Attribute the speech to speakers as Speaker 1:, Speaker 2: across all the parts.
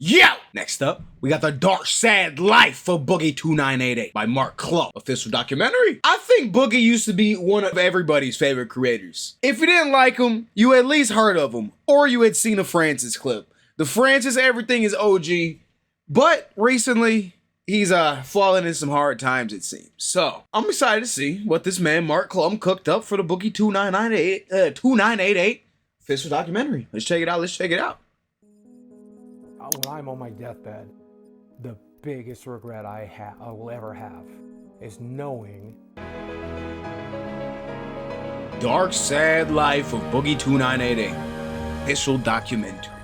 Speaker 1: Yo! Next up, we got The Dark Sad Life of Boogie2988 by Mark Club. Official documentary. I think Boogie used to be one of everybody's favorite creators. If you didn't like him, you at least heard of him, or you had seen a Francis clip. The Francis Everything is OG, but recently, he's fallen in some hard times, it seems. So, I'm excited to see what this man, Mark Clum, cooked up for the Boogie2988 official documentary. Let's check it out,
Speaker 2: When I'm on my deathbed, the biggest regret I will ever have is knowing.
Speaker 1: Dark Sad Life of Boogie2988 official documentary.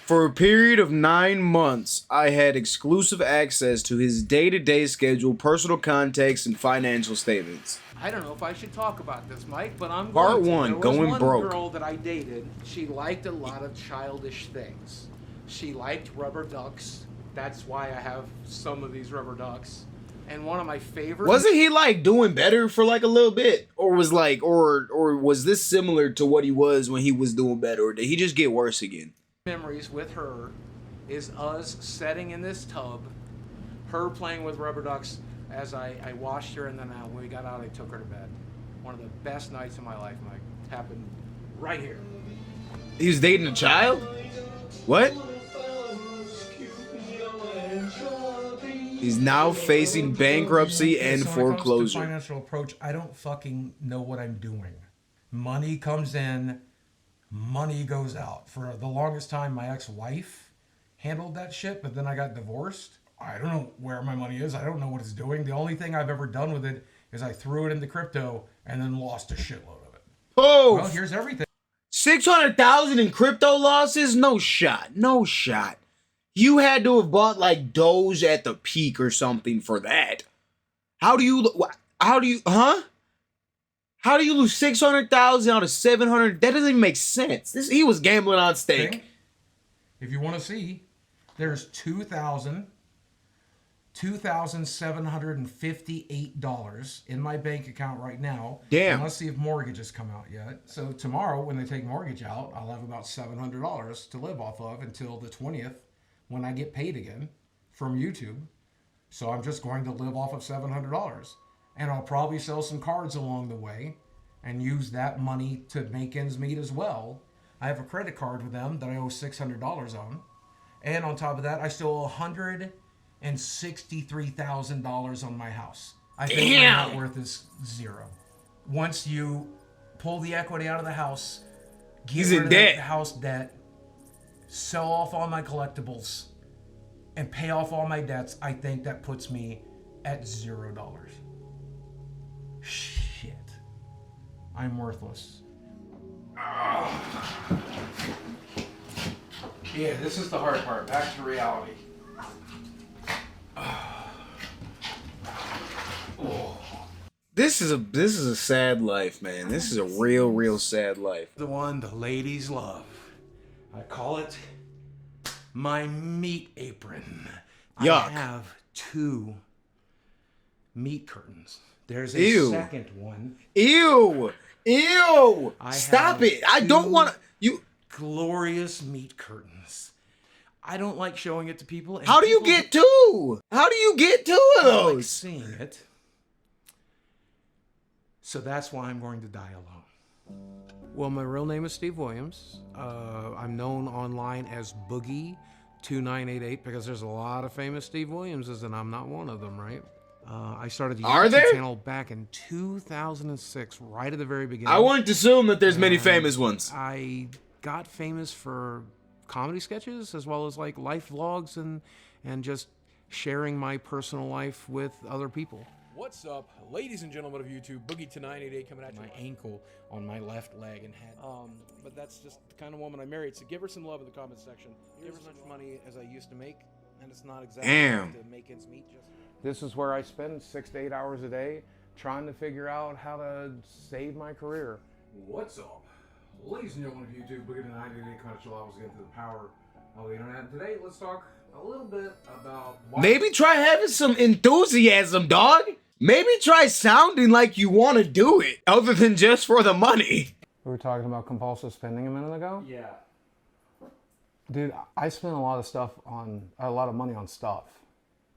Speaker 1: For a period of 9 months, I had exclusive access to his day-to-day schedule, personal contacts, and financial statements.
Speaker 2: I don't know if I should talk about this, Mike, but I'm
Speaker 1: Part
Speaker 2: going to.
Speaker 1: one,
Speaker 2: There was
Speaker 1: going
Speaker 2: one
Speaker 1: broke.
Speaker 2: girl that I dated. She liked a lot of childish things. She liked rubber ducks. That's why I have some of these rubber ducks. And one of my favorite.
Speaker 1: Wasn't he like doing better for like a little bit, or was like, or was this similar to what he was when he was doing better, or did he just get worse again?
Speaker 2: Memories with her is us sitting in this tub, her playing with rubber ducks as I washed her, and then when we got out, I took her to bed. One of the best nights of my life, Mike. Happened right here.
Speaker 1: He was dating a child? What? He's now facing bankruptcy and
Speaker 3: So when it comes to
Speaker 1: foreclosure.
Speaker 3: financial approach, I don't fucking know what I'm doing. Money comes in, money goes out. For the longest time, my ex-wife handled that shit, but then I got divorced. I don't know where my money is. I don't know what it's doing. The only thing I've ever done with it is I threw it into crypto and then lost a shitload of it.
Speaker 1: Oh,
Speaker 3: Well, here's everything.
Speaker 1: 600,000 in crypto losses? No shot. No shot. You had to have bought like Doge at the peak or something for that. How do you lose 600,000 out of 700? That doesn't even make sense. He was gambling on stake.
Speaker 3: Okay? If you want to see, there's $2,758 in my bank account right now.
Speaker 1: Damn.
Speaker 3: And let's see if mortgages come out yet. So tomorrow, when they take mortgage out, I'll have about $700 to live off of until the 20th, when I get paid again from YouTube. So I'm just going to live off of $700. And I'll probably sell some cards along the way and use that money to make ends meet as well. I have a credit card with them that I owe $600 on. And on top of that, I still owe $163,000 on my house. I think my net worth is zero. Once you pull the equity out of the house, get rid of the house debt, sell off all my collectibles, and pay off all my debts, I think that puts me at $0. Shit. I'm worthless. Yeah, this is the hard part. Back to reality.
Speaker 1: This is a sad life, man. This is a real sad life.
Speaker 2: The one the ladies love. I call it my meat apron.
Speaker 1: Yuck.
Speaker 2: I have 2 meat curtains. There's a second one.
Speaker 1: Ew. Stop it. I don't want to.
Speaker 2: Glorious meat curtains. I don't like showing it to people.
Speaker 1: How do you get 2? How do you get 2 of
Speaker 2: I like
Speaker 1: those?
Speaker 2: seeing it. So that's why I'm going to die alone. Well, my real name is Steve Williams. I'm known online as Boogie2988 because there's a lot of famous Steve Williamses, and I'm not one of them, right? I started the YouTube channel back in 2006, right at the very beginning.
Speaker 1: I wouldn't assume that there's many famous ones.
Speaker 2: I got famous for comedy sketches as well as like life vlogs and just sharing my personal life with other people.
Speaker 4: What's up, ladies and gentlemen of YouTube? Boogie2988 coming at you.
Speaker 2: My ankle on my left leg and head.
Speaker 4: But that's just the kind of woman I married, so give her some love in the comment section.
Speaker 2: Give her as much money as I used to make, and it's not exactly
Speaker 1: Damn.
Speaker 2: to make ends meet. This is where I spend 6 to 8 hours a day trying to figure out how to save my career.
Speaker 3: What's up? Ladies and gentlemen of YouTube, Boogie2988 kind of chill out into the power of the internet. And today, let's talk a little bit about why.
Speaker 1: Maybe try having some enthusiasm, dog. Maybe try sounding like you want to do it, other than just for the money.
Speaker 2: We were talking about compulsive spending a minute ago.
Speaker 3: Yeah.
Speaker 2: Dude, I spent a lot of money on stuff.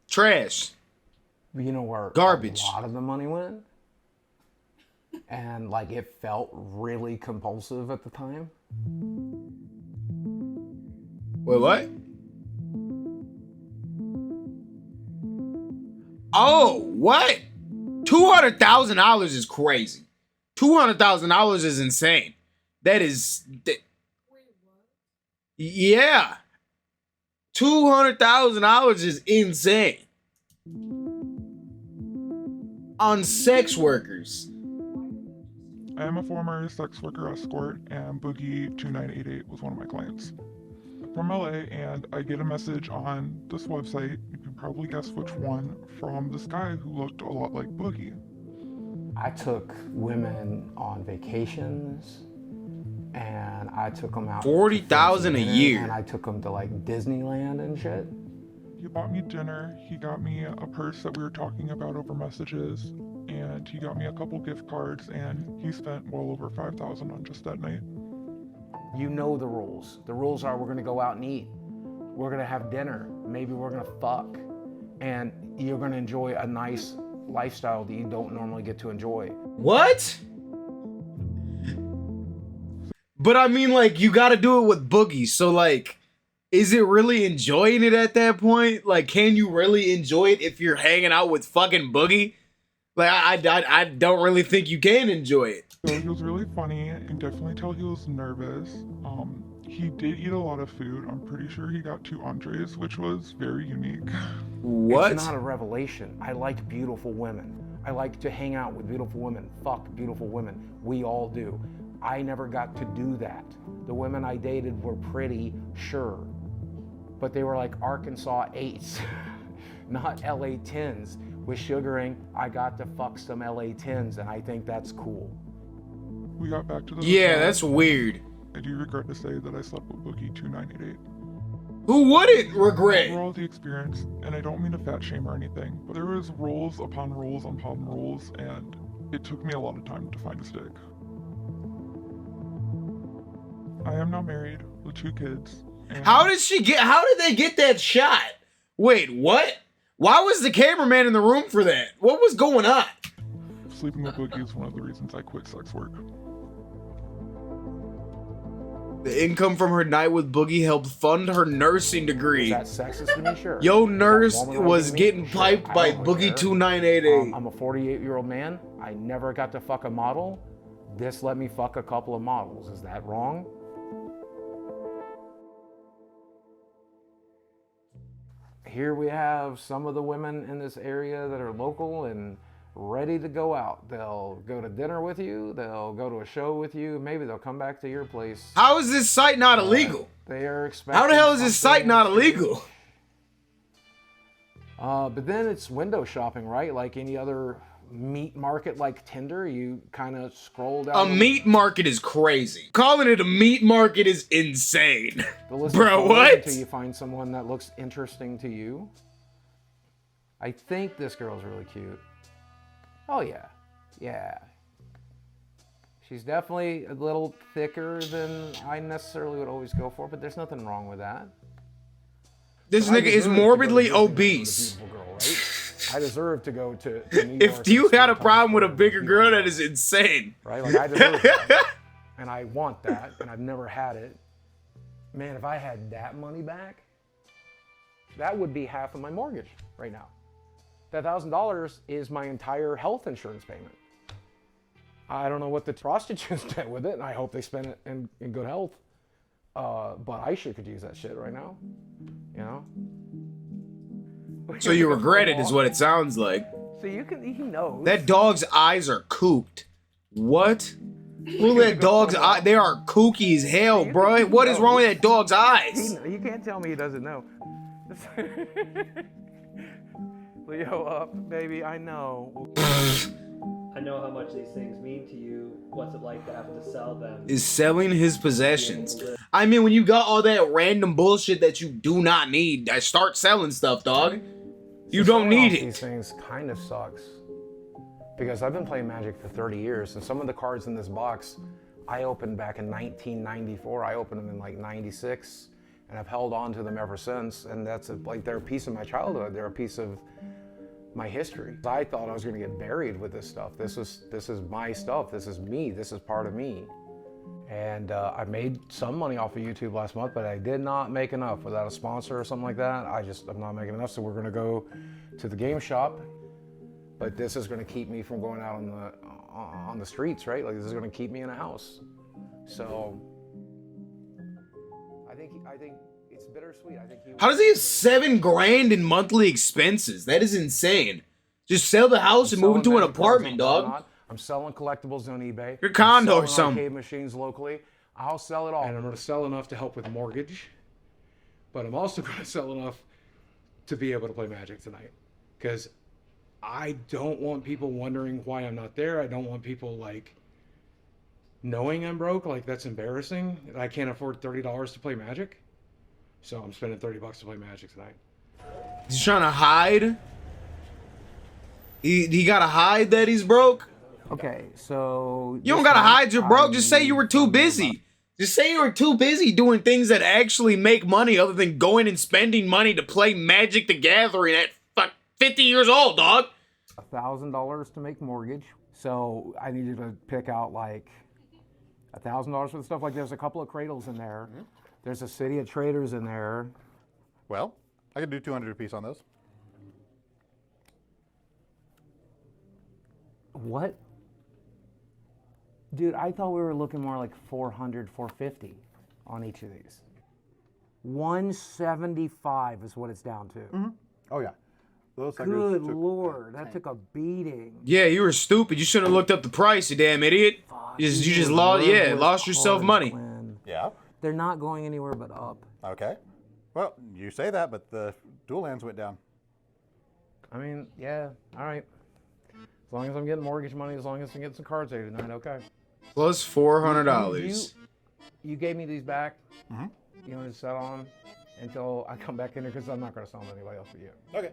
Speaker 1: Trash.
Speaker 2: But you know where
Speaker 1: Garbage.
Speaker 2: a lot of the money went? And like it felt really compulsive at the time.
Speaker 1: Wait, what? Oh, what? $200,000 is crazy. $200,000 is insane. Yeah. $200,000 is insane. On sex workers.
Speaker 5: I am a former sex worker escort, and Boogie2988 was one of my clients. From LA, and I get a message on this website, you can probably guess which one, from this guy who looked a lot like Boogie.
Speaker 2: I took women on vacations, and I took them out.
Speaker 1: $40,000 a year.
Speaker 2: And I took them to like Disneyland and shit.
Speaker 5: He bought me dinner, he got me a purse that we were talking about over messages, and he got me a couple gift cards, and he spent well over $5,000 on just that night.
Speaker 2: You know the rules. The rules are we're gonna go out and eat. We're gonna have dinner. Maybe we're gonna fuck. And you're gonna enjoy a nice lifestyle that you don't normally get to enjoy.
Speaker 1: What? But I mean, like, you gotta do it with Boogie, so like, is it really enjoying it at that point? Like, can you really enjoy it if you're hanging out with fucking Boogie? Like, I don't really think you can enjoy it.
Speaker 5: So he was really funny, and definitely tell he was nervous. He did eat a lot of food. I'm pretty sure he got 2 entrees, which was very unique.
Speaker 1: What?
Speaker 2: It's not a revelation. I like beautiful women. I like to hang out with beautiful women, fuck beautiful women. We all do. I never got to do that. The women I dated were pretty, sure, but they were like Arkansas 8s, not LA 10s. With sugaring, I got to fuck some LA 10s, and I think that's cool.
Speaker 5: We got back to the
Speaker 1: Yeah,
Speaker 5: hotel.
Speaker 1: that's weird.
Speaker 5: I do regret to say that I slept with Boogie2988.
Speaker 1: Who wouldn't regret?
Speaker 5: Overall, the experience, and I don't mean to fat shame or anything, but there was rules upon rules upon rules, and it took me a lot of time to find a stick. I am now married with 2 kids. And
Speaker 1: How did they get that shot? Wait, what? Why was the cameraman in the room for that? What was going on?
Speaker 5: sleeping with Boogie is one of the reasons I quit sex work.
Speaker 1: The income from her night with Boogie helped fund her nursing degree.
Speaker 2: Is that sexist to me? Sure.
Speaker 1: Yo,
Speaker 2: Is that
Speaker 1: nurse
Speaker 2: womanizing
Speaker 1: was
Speaker 2: me?
Speaker 1: getting
Speaker 2: Sure.
Speaker 1: piped
Speaker 2: I
Speaker 1: by
Speaker 2: don't really care.
Speaker 1: Boogie2988.
Speaker 2: I'm a 48-year-old man. I never got to fuck a model. This let me fuck a couple of models. Is that wrong? Here we have some of the women in this area that are local and ready to go out. They'll go to dinner with you. They'll go to a show with you. Maybe they'll come back to your place.
Speaker 1: How is this site not illegal?
Speaker 2: They are expecting.
Speaker 1: How the hell is this site
Speaker 2: something
Speaker 1: not
Speaker 2: to
Speaker 1: illegal?
Speaker 2: But then it's window shopping, right? Like any other meat market like Tinder, you kind of scroll down.
Speaker 1: A meat market is crazy. Calling it a meat market is insane.
Speaker 2: the list
Speaker 1: Bro,
Speaker 2: of photos
Speaker 1: what?
Speaker 2: Until you find someone that looks interesting to you. I think this girl's really cute. Oh yeah, yeah. She's definitely a little thicker than I necessarily would always go for, but there's nothing wrong with that.
Speaker 1: This
Speaker 2: But I
Speaker 1: nigga is
Speaker 2: deserve to go to
Speaker 1: morbidly
Speaker 2: Disney with a
Speaker 1: obese.
Speaker 2: beautiful girl, right? I deserve to go to New
Speaker 1: If
Speaker 2: York
Speaker 1: you
Speaker 2: and
Speaker 1: had a
Speaker 2: spend time
Speaker 1: problem with a
Speaker 2: with
Speaker 1: bigger
Speaker 2: beautiful
Speaker 1: girl, that
Speaker 2: girls.
Speaker 1: is insane.
Speaker 2: Right? Like I deserve that. And I want that, and I've never had it. Man, if I had that money back, that would be half of my mortgage right now. That $1,000 is my entire health insurance payment. I don't know what the prostitutes did with it, and I hope they spend it in good health. But I sure could use that shit right now, you know?
Speaker 1: So you regret it is what it sounds like.
Speaker 2: So you can, he knows.
Speaker 1: That dog's eyes are kooked. What? Look at that dog's eye. They are kooky as hell, bro. What is wrong with that dog's eyes?
Speaker 2: You can't tell me he doesn't know. Leo up, baby, I know.
Speaker 6: I know how much these things mean to you. What's it like to have to sell them?
Speaker 1: Is selling his possessions. I mean, when you got all that random bullshit that you do not need, I start selling stuff, dog. You don't need
Speaker 2: These
Speaker 1: it.
Speaker 2: things kind of sucks. Because I've been playing Magic for 30 years, and some of the cards in this box I opened back in 1994. I opened them in like 96, and I've held on to them ever since. And that's like they're a piece of my childhood. They're a piece of my history. I thought I was going to get buried with this stuff. This is my stuff. This is me. This is part of me. And I made some money off of YouTube last month, but I did not make enough. Without a sponsor or something like that, I'm not making enough. So we're going to go to the game shop. But this is going to keep me from going out on the streets, right? Like this is going to keep me in a house. So I think it's bittersweet. I think
Speaker 1: How does he have $7 grand in monthly expenses? That is insane. Just sell the house and move into an apartment, dog.
Speaker 2: I'm selling collectibles on eBay.
Speaker 1: Your condo
Speaker 2: I'm
Speaker 1: or
Speaker 2: selling
Speaker 1: something.
Speaker 2: arcade machines locally. I'll sell it all. And I'm going to sell enough to help with mortgage. But I'm also going to sell enough to be able to play Magic tonight. Because I don't want people wondering why I'm not there. I don't want people like knowing I'm broke. Like that's embarrassing. I can't afford $30 to play Magic. So I'm spending $30 to play Magic tonight.
Speaker 1: He's trying to hide. He gotta hide that he's broke.
Speaker 2: Okay, so
Speaker 1: You don't gotta hide you're broke. Just say you were too busy. Just say you were too busy doing things that actually make money other than going and spending money to play Magic the Gathering at 50 years old, dog.
Speaker 2: $1,000 to make mortgage. So I needed to pick out like $1,000 for the stuff. Like there's a couple of cradles in there. There's a City of Traders in there.
Speaker 7: Well, I could do 200 apiece on those.
Speaker 2: What? Dude, I thought we were looking more like 400, 450 on each of these. 175 is what it's down to.
Speaker 7: Oh yeah. Those suckers
Speaker 2: Good
Speaker 7: took-
Speaker 2: Lord, that took a beating.
Speaker 1: Yeah, you were stupid. You shouldn't have looked up the price, you damn idiot. You just lost yourself money.
Speaker 7: Yeah.
Speaker 2: They're not going anywhere but up.
Speaker 7: Okay. Well, you say that, but the dual lands went down.
Speaker 2: I mean, yeah, all right. As long as I'm getting mortgage money, as long as I can get some cards there tonight, okay.
Speaker 1: Plus $400.
Speaker 2: You gave me these back. You want to settle on them until I come back in here because I'm not going to sell them to anybody else but you.
Speaker 7: Okay.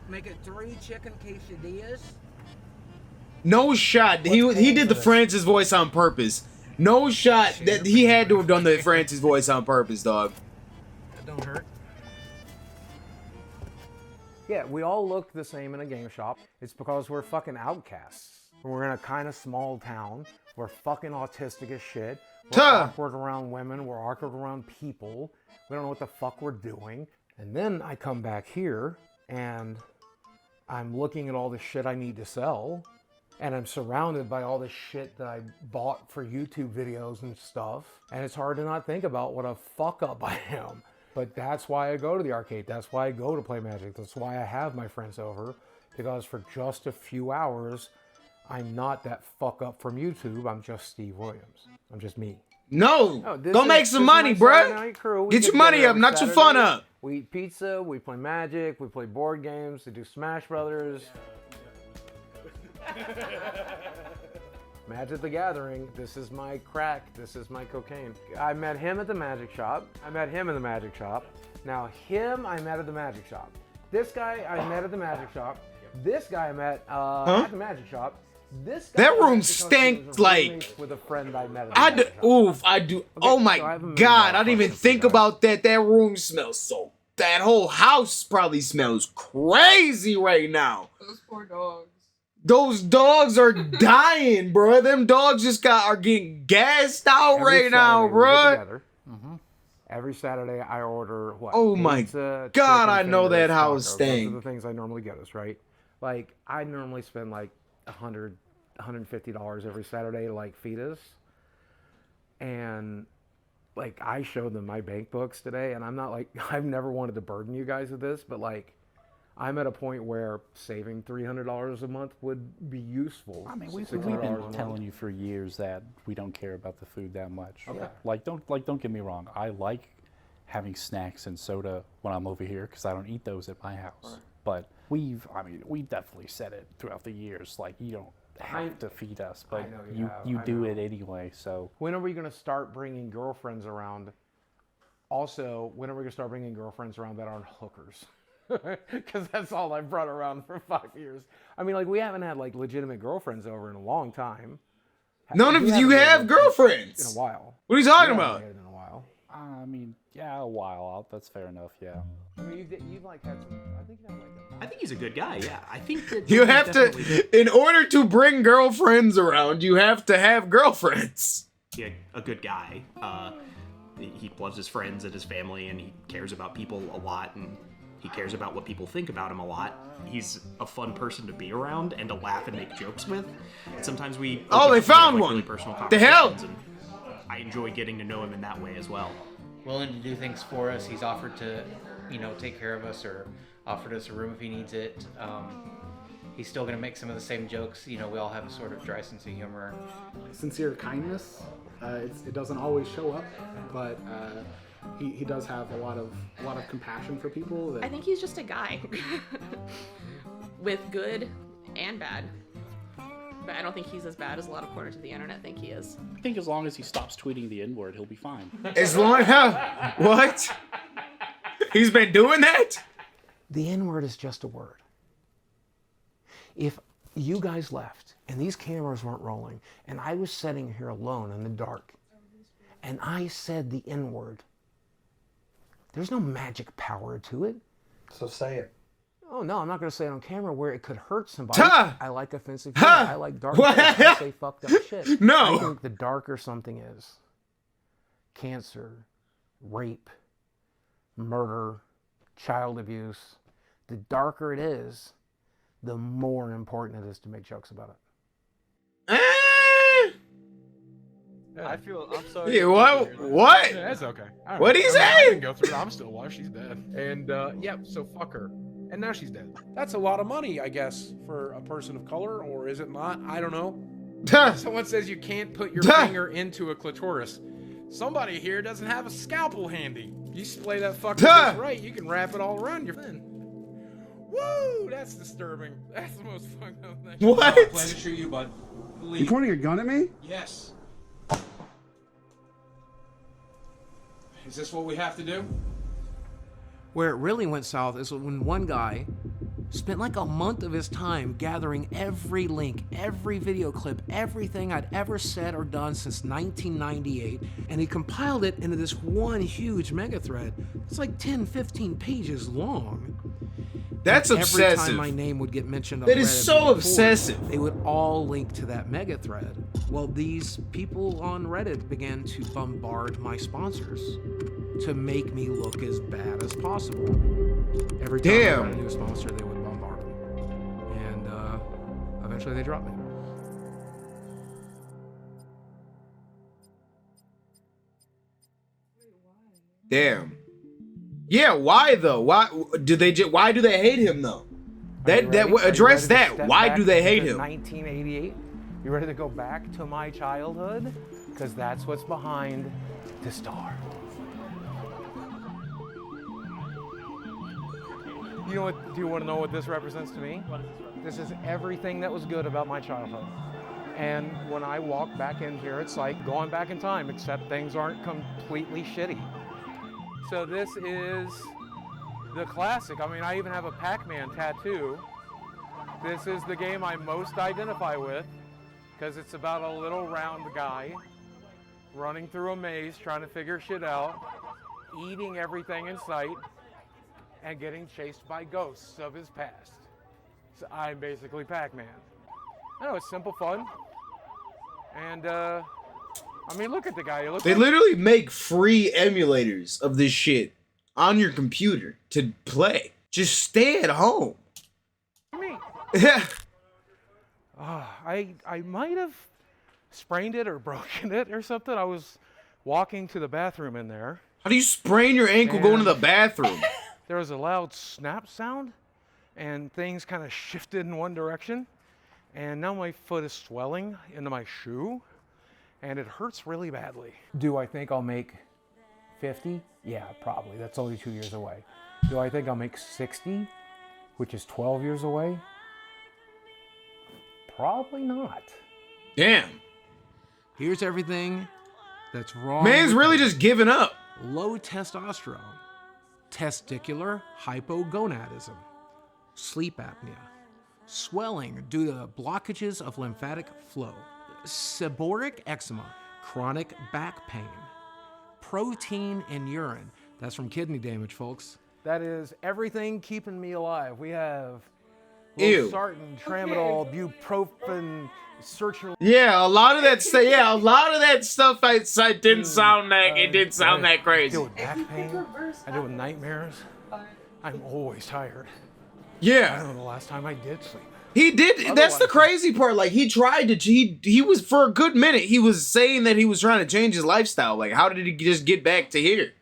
Speaker 8: Make it 3 chicken quesadillas.
Speaker 1: No shot. He did the Francis voice on purpose. No shot that he had to have done the Francis voice on purpose, dog.
Speaker 2: That don't hurt. Yeah, we all look the same in a game shop. It's because we're fucking outcasts. We're in a kind of small town. We're fucking autistic as shit. We're awkward around women. We're awkward around people. We don't know what the fuck we're doing. And then I come back here and I'm looking at all the shit I need to sell. And I'm surrounded by all the shit that I bought for YouTube videos and stuff. And it's hard to not think about what a fuck up I am. But that's why I go to the arcade. That's why I go to play Magic. That's why I have my friends over. Because for just a few hours, I'm not that fuck up from YouTube. I'm just Steve Williams. I'm just me.
Speaker 1: No, go make some money, bruh. Get your money up, not your fun up.
Speaker 2: We eat pizza, we play Magic, we play board games, we do Smash Brothers. Magic the Gathering, this is my crack, this is my cocaine. I met him at the Magic Shop. I met him in the Magic Shop. Now him, I met at the Magic Shop. This guy, I met at the Magic Shop. This guy I met at the Magic Shop. This guy
Speaker 1: That room stank like.
Speaker 2: with a friend I met at the Magic Shop.
Speaker 1: I do.
Speaker 2: Okay,
Speaker 1: Oh my
Speaker 2: so I have $1 million
Speaker 1: God, I didn't even
Speaker 2: questions
Speaker 1: think
Speaker 2: for you guys.
Speaker 1: about that. That room smells so. That whole house probably smells crazy right now.
Speaker 9: Those poor dogs.
Speaker 1: Those dogs are dying, bro. Them dogs just are getting gassed out right now, bro.
Speaker 2: Every Saturday I order what?
Speaker 1: Oh my
Speaker 2: Pizza,
Speaker 1: God,
Speaker 2: chicken
Speaker 1: I know
Speaker 2: fingers,
Speaker 1: that house
Speaker 2: tacos.
Speaker 1: stank.
Speaker 2: Those are the things I normally get us, right? Like I normally spend like $150 every Saturday to like feed us. And like I showed them my bank books today, and I'm not like I've never wanted to burden you guys with this, but like I'm at a point where saving $300 a month would be useful.
Speaker 10: I mean, we've
Speaker 2: $600
Speaker 10: been
Speaker 2: a month.
Speaker 10: telling you for years that we don't care about the food that much.
Speaker 2: Okay.
Speaker 10: Don't get me wrong. I like having snacks and soda when I'm over here because I don't eat those at my house. Right. But we definitely said it throughout the years. Like you don't have to feed us, but you do it anyway. So
Speaker 2: when are we going to start bringing girlfriends around? Also, when are we going to start bringing girlfriends around that aren't hookers? Because that's all I've brought around for 5 years. I mean, like, we haven't had, like, legitimate girlfriends over in a long time.
Speaker 1: None of you have girlfriends.
Speaker 2: In a while.
Speaker 1: What are you talking about?
Speaker 2: In a while.
Speaker 10: I mean, yeah, a while out. That's fair enough. Yeah.
Speaker 2: I mean, you've like had some. I think you have like.
Speaker 9: I think he's a good guy. Yeah, I think that
Speaker 1: You have to, in order to bring girlfriends around, you have to have girlfriends.
Speaker 9: A good guy. He loves his friends and his family, and he cares about people a lot, and he cares about what people think about him a lot. He's a fun person to be around and to laugh and make jokes with. And sometimes we
Speaker 1: they found one.
Speaker 9: Really personal
Speaker 1: The hell?
Speaker 9: conversations, and I enjoy getting to know him in that way as well.
Speaker 11: Willing to do things for us. He's offered to, take care of us or offered us a room if he needs it. He's still going to make some of the same jokes. We all have a sort of dry sense of humor.
Speaker 12: Sincere kindness. It doesn't always show up, but he does have a lot of compassion for people.
Speaker 13: I think he's just a guy with good and bad. But I don't think he's as bad as a lot of corners of the internet think he is.
Speaker 10: I think as long as he stops tweeting the N-word, he'll be fine.
Speaker 1: As long as what? He's been doing that?
Speaker 2: The N-word is just a word. If you guys left and these cameras weren't rolling and I was sitting here alone in the dark and I said the N-word, there's no magic power to it.
Speaker 3: So say it.
Speaker 2: Oh, no, I'm not going to say it on camera where it could hurt somebody. I like offensive humor. I like dark jokes. I say fucked up shit.
Speaker 1: No.
Speaker 2: I think the darker something is, cancer, rape, murder, child abuse, the darker it is, the more important it is to make jokes about it.
Speaker 4: I feel. I'm sorry.
Speaker 1: Yeah, what?
Speaker 4: Yeah, that's okay.
Speaker 1: What he
Speaker 4: I
Speaker 1: say?
Speaker 4: didn't go through it. I'm still alive. She's dead. And so fuck her. And now she's dead. That's a lot of money, I guess, for a person of color, or is it not? I don't know. Someone says you can't put your finger into a clitoris. Somebody here doesn't have a scalpel handy. You splay that fucker just right, you can wrap it all around your fin. Woo! That's disturbing. That's the most fucked up thing.
Speaker 1: What?
Speaker 4: I plan to shoot you, bud.
Speaker 14: You pointing a gun at me?
Speaker 4: Yes. Is this what we have to do?
Speaker 2: Where it really went south is when one guy spent like a month of his time gathering every link, every video clip, everything I'd ever said or done since 1998, and he compiled it into this one huge mega thread. It's like 10, 15 pages long.
Speaker 1: That's
Speaker 2: and
Speaker 1: obsessive.
Speaker 2: Every time my name would get mentioned on
Speaker 1: That is
Speaker 2: Reddit
Speaker 1: so
Speaker 2: before,
Speaker 1: obsessive.
Speaker 2: they would all link to that mega thread. Well, these people on Reddit began to bombard my sponsors to make me look as bad as possible. Every time I got a new sponsor, they would bombard them. And eventually they dropped me.
Speaker 1: Damn. Yeah, why though? Why do they hate him though? Address that. Why do they hate him?
Speaker 2: 1988. You ready to go back to my childhood? Because that's what's behind the star. You know what? Do you want to know what this represents to me?
Speaker 6: What does this represent?
Speaker 2: This is everything that was good about my childhood. And when I walk back in here, it's like going back in time, except things aren't completely shitty. So this is the classic. I mean, I even have a Pac-Man tattoo. This is the game I most identify with because it's about a little round guy running through a maze, trying to figure shit out, eating everything in sight, and getting chased by ghosts of his past. So I'm basically Pac-Man. I know, it's simple fun. And, I mean, look at the guy.
Speaker 1: They literally make free emulators of this shit on your computer to play. Just stay at home.
Speaker 2: Me.
Speaker 1: Yeah.
Speaker 2: I might have sprained it or broken it or something. I was walking to the bathroom in there.
Speaker 1: How do you sprain your ankle going to the bathroom?
Speaker 2: There was a loud snap sound, and things kind of shifted in one direction. And now my foot is swelling into my shoe, and it hurts really badly. Do I think I'll make 50? Yeah, probably. That's only 2 years away. Do I think I'll make 60, which is 12 years away? Probably not.
Speaker 1: Damn.
Speaker 2: Here's everything that's wrong.
Speaker 1: Man's really just giving up.
Speaker 2: Low testosterone, testicular hypogonadism, sleep apnea, swelling due to blockages of lymphatic flow, seborrheic eczema, chronic back pain, protein in urine. That's from kidney damage, folks.
Speaker 4: That is everything keeping me alive. We have
Speaker 1: Ew.
Speaker 4: losartan, tramadol, bupropion, sertraline.
Speaker 1: Yeah, a lot of that stuff. Yeah, a lot of that stuff. I didn't sound that. It didn't sound that
Speaker 4: I
Speaker 1: crazy.
Speaker 4: deal with back pain. I deal with nightmares. I'm always tired.
Speaker 1: Yeah.
Speaker 4: I don't know the last time I did sleep.
Speaker 1: He did. That's the crazy part. Like he tried to. He was for a good minute. He was saying that he was trying to change his lifestyle. Like how did he just get back to here?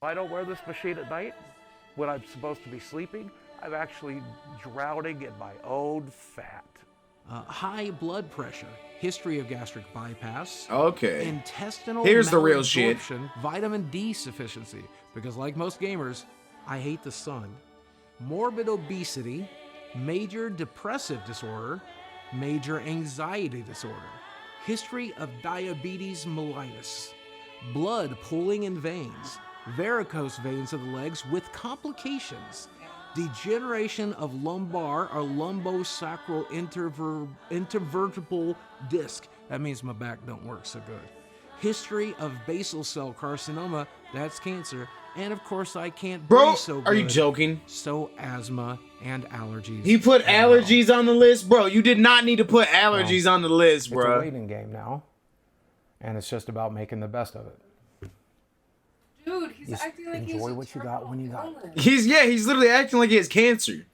Speaker 4: I don't wear this machine at night when I'm supposed to be sleeping. I'm actually drowning in my own fat.
Speaker 2: High blood pressure, history of gastric bypass.
Speaker 1: Okay.
Speaker 2: Intestinal
Speaker 1: Here's the real shit.
Speaker 2: malabsorption, vitamin D sufficiency, because like most gamers, I hate the sun. Morbid obesity, major depressive disorder, major anxiety disorder, history of diabetes mellitus, blood pooling in veins, varicose veins of the legs with complications, degeneration of lumbar or lumbosacral intervertebral disc. That means my back don't work so good. History of basal cell carcinoma, that's cancer. And of course I can't breathe so good.
Speaker 1: Are you joking?
Speaker 2: So asthma and allergies.
Speaker 1: He put allergies on the list, bro. You did not need to put allergies on the list, bro.
Speaker 3: It's a waiting game now, and it's just about making the best of it.
Speaker 15: Dude, he's acting like he's
Speaker 3: enjoy what you got when you got it.
Speaker 1: He's literally acting like he has cancer.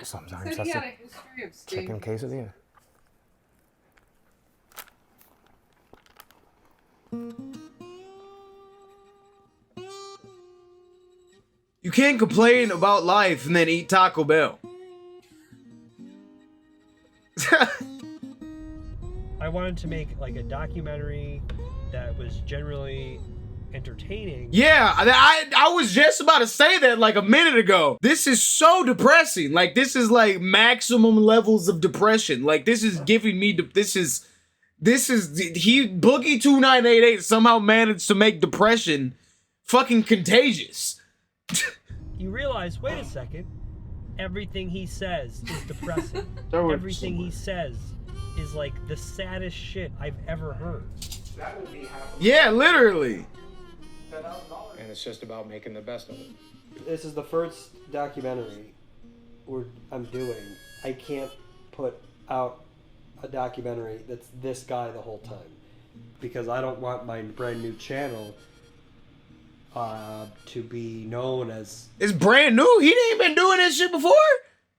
Speaker 3: Sometimes
Speaker 15: Said he
Speaker 3: that's
Speaker 15: had
Speaker 3: a
Speaker 15: a history of
Speaker 3: chicken
Speaker 15: stinking.
Speaker 3: quesadilla.
Speaker 1: You can't complain about life and then eat Taco Bell.
Speaker 6: I wanted to make like a documentary that was generally entertaining.
Speaker 1: Yeah, I was just about to say that like a minute ago. This is so depressing. Like this is like maximum levels of depression. Like this is giving me Boogie2988 somehow managed to make depression fucking contagious.
Speaker 6: You realize, wait a second, everything he says is depressing.
Speaker 1: That would
Speaker 6: Everything he says is like the saddest shit I've ever heard.
Speaker 1: Yeah, literally.
Speaker 3: And it's just about making the best of it.
Speaker 16: This is the first documentary I'm doing. I can't put out a documentary that's this guy the whole time because I don't want my brand new channel to be known as...
Speaker 1: It's brand new. He ain't been doing this shit before.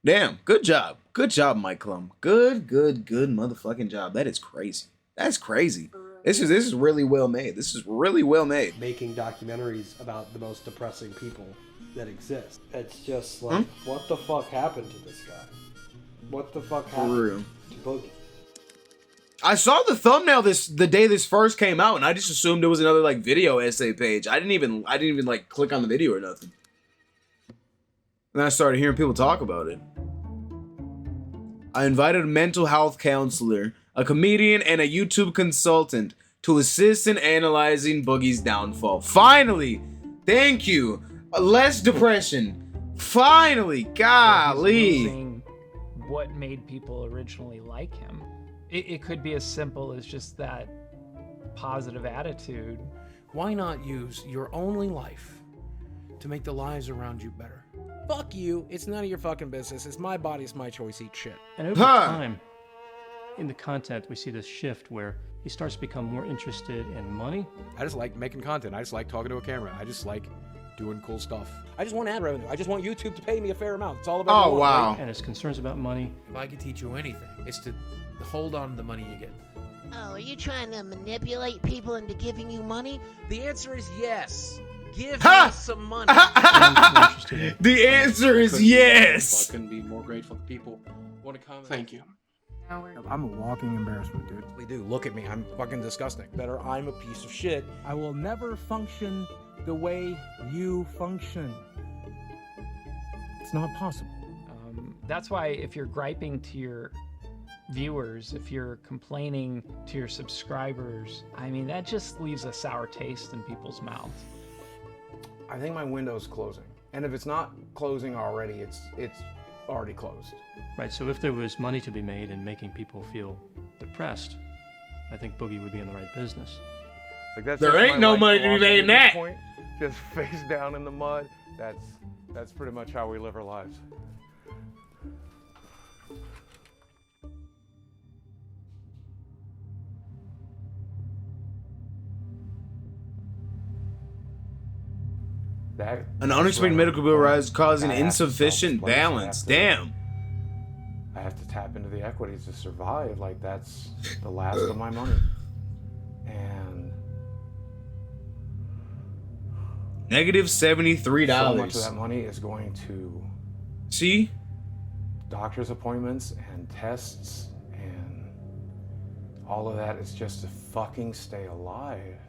Speaker 1: Damn, good job. Good job, Mike Klum. Good motherfucking job. That is crazy. That's crazy. This is really well made. This is really well made.
Speaker 16: Making documentaries about the most depressing people that exist. It's just like, what the fuck happened to this guy? What the fuck happened to Boogie?
Speaker 1: I saw the thumbnail the day this first came out, and I just assumed it was another like video essay page. I didn't even like click on the video or nothing. And then I started hearing people talk about it. I invited a mental health counselor, a comedian, and a YouTube consultant to assist in analyzing Boogie's downfall. Finally! Thank you! Less depression. Finally! Golly!
Speaker 17: What made people originally like him. It could be as simple as just that positive attitude.
Speaker 2: Why not use your only life to make the lives around you better? Fuck you. It's none of your fucking business. It's my body. It's my choice. Eat shit.
Speaker 18: And over time, in the content, we see this shift where he starts to become more interested in money.
Speaker 3: I just like making content. I just like talking to a camera. I just like doing cool stuff.
Speaker 2: I just want ad revenue. I just want YouTube to pay me a fair amount. It's all about
Speaker 1: Oh, wow.
Speaker 18: Right? And his concerns about money.
Speaker 2: If I could teach you anything, it's to hold on to the money you get.
Speaker 8: Oh, are you trying to manipulate people into giving you money?
Speaker 2: The answer is yes. Give
Speaker 1: Ha!
Speaker 2: me some money.
Speaker 1: The answer is yes.
Speaker 12: I couldn't be more grateful to people. Want to comment?
Speaker 2: Thank you.
Speaker 3: I'm a walking embarrassment, dude.
Speaker 2: We do. Look at me. I'm fucking disgusting. Better I'm a piece of shit.
Speaker 19: I will never function the way you function. It's not possible.
Speaker 17: That's why if you're griping to your viewers, if you're complaining to your subscribers, I mean, that just leaves a sour taste in people's mouths.
Speaker 3: I think my window's closing. And if it's not closing already, it's already closed.
Speaker 18: Right, so if there was money to be made in making people feel depressed, I think Boogie would be in the right business.
Speaker 4: Like that's
Speaker 1: There
Speaker 4: just
Speaker 1: ain't
Speaker 4: my
Speaker 1: no
Speaker 4: life
Speaker 1: money to be made in
Speaker 4: philosophy at
Speaker 1: that.
Speaker 4: this point. Just face down in the mud. That's pretty much how we live our lives.
Speaker 1: An unexplained medical bill rise causing insufficient balance. Damn.
Speaker 4: I have to tap into the equities to survive. Like that's the last of my money. And
Speaker 1: Negative $73.
Speaker 4: so much of that money is going to
Speaker 1: see
Speaker 4: doctor's appointments and tests, and all of that is just to fucking stay alive.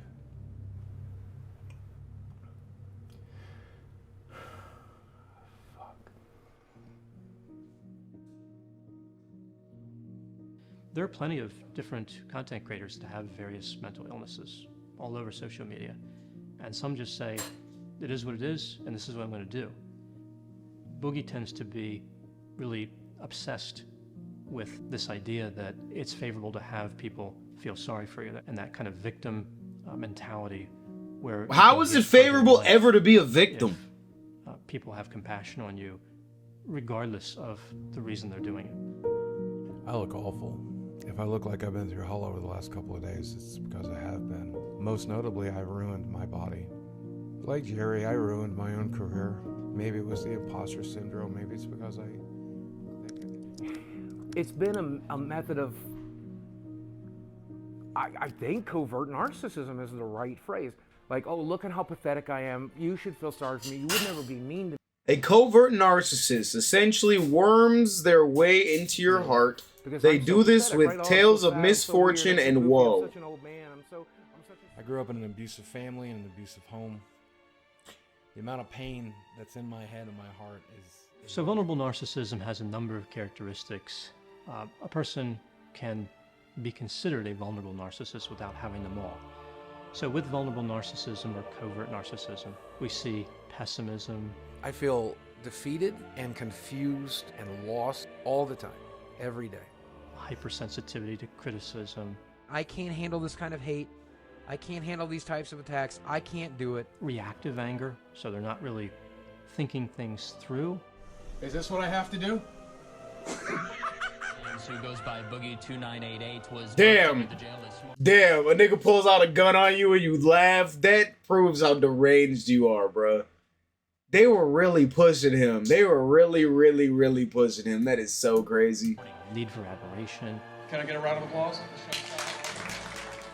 Speaker 18: There are plenty of different content creators that have various mental illnesses all over social media. And some just say, it is what it is, and this is what I'm going to do. Boogie tends to be really obsessed with this idea that it's favorable to have people feel sorry for you, and that kind of victim mentality where...
Speaker 1: How is it favorable ever to be a victim?
Speaker 18: If, people have compassion on you regardless of the reason they're doing it.
Speaker 3: I look awful. If I look like I've been through hell over the last couple of days, it's because I have been. Most notably, I ruined my body. Like Jerry, I ruined my own career. Maybe it was the imposter syndrome. Maybe it's because
Speaker 2: It's been a method of, I think covert narcissism is the right phrase. Like, oh, look at how pathetic I am. You should feel sorry for me. You would never be mean to me.
Speaker 1: A covert narcissist essentially worms their way into your heart. They do this with tales of misfortune and woe.
Speaker 3: I grew up in an abusive family and an abusive home. The amount of pain that's in my head and my heart is...
Speaker 18: So vulnerable narcissism has a number of characteristics. A person can be considered a vulnerable narcissist without having them all. So with vulnerable narcissism or covert narcissism, we see pessimism.
Speaker 2: I feel defeated and confused and lost all the time, every day.
Speaker 18: Hypersensitivity to criticism.
Speaker 2: I can't handle this kind of hate. I can't handle these types of attacks. I can't do it.
Speaker 18: Reactive anger, so they're not really thinking things through.
Speaker 3: Is this what I have to do?
Speaker 20: Who goes by Boogie2988 was
Speaker 1: Damn. Damn, a nigga pulls out a gun on you and you laugh. That proves how deranged you are, bro. They were really pushing him. They were really pushing him. That is so crazy.
Speaker 18: Need for admiration.
Speaker 3: Can I get a round of applause?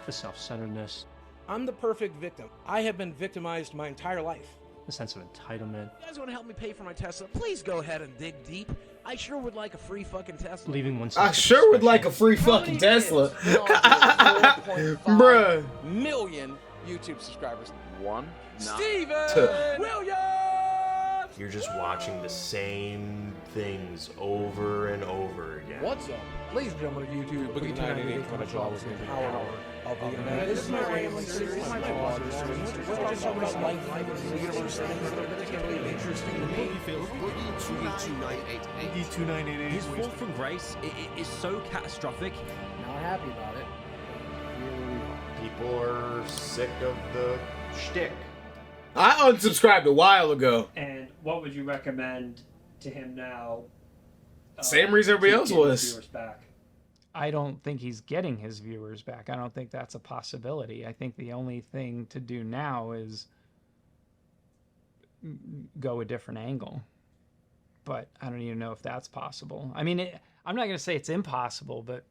Speaker 18: The self-centeredness.
Speaker 2: I'm the perfect victim. I have been victimized my entire life.
Speaker 18: The sense of entitlement.
Speaker 21: You guys want to help me pay for my Tesla? Please go ahead and dig deep. I sure would like a free fucking Tesla.
Speaker 18: Leaving one.
Speaker 1: I sure would like a free fucking Tesla. Bruh.
Speaker 21: Million YouTube subscribers.
Speaker 22: One.
Speaker 21: Steven Williams!
Speaker 22: You're just watching the same things over and over again.
Speaker 2: What's up? Ladies and gentlemen of YouTube, Boogie2988 coming to y'all with the power hour of the internet. This is my rambling series, my blogger series. We're going to talk about life, the universe, things that are particularly interesting to me.
Speaker 22: Boogie2988.
Speaker 20: His fall from grace is so catastrophic.
Speaker 2: Not happy about it.
Speaker 22: People are sick of the shtick.
Speaker 1: I unsubscribed a while ago.
Speaker 6: And what would you recommend to him now?
Speaker 1: Same reason everybody else was.
Speaker 6: Viewers back?
Speaker 17: I don't think he's getting his viewers back. I don't think that's a possibility. I think the only thing to do now is go a different angle. But I don't even know if that's possible. I mean, I'm not going to say it's impossible, but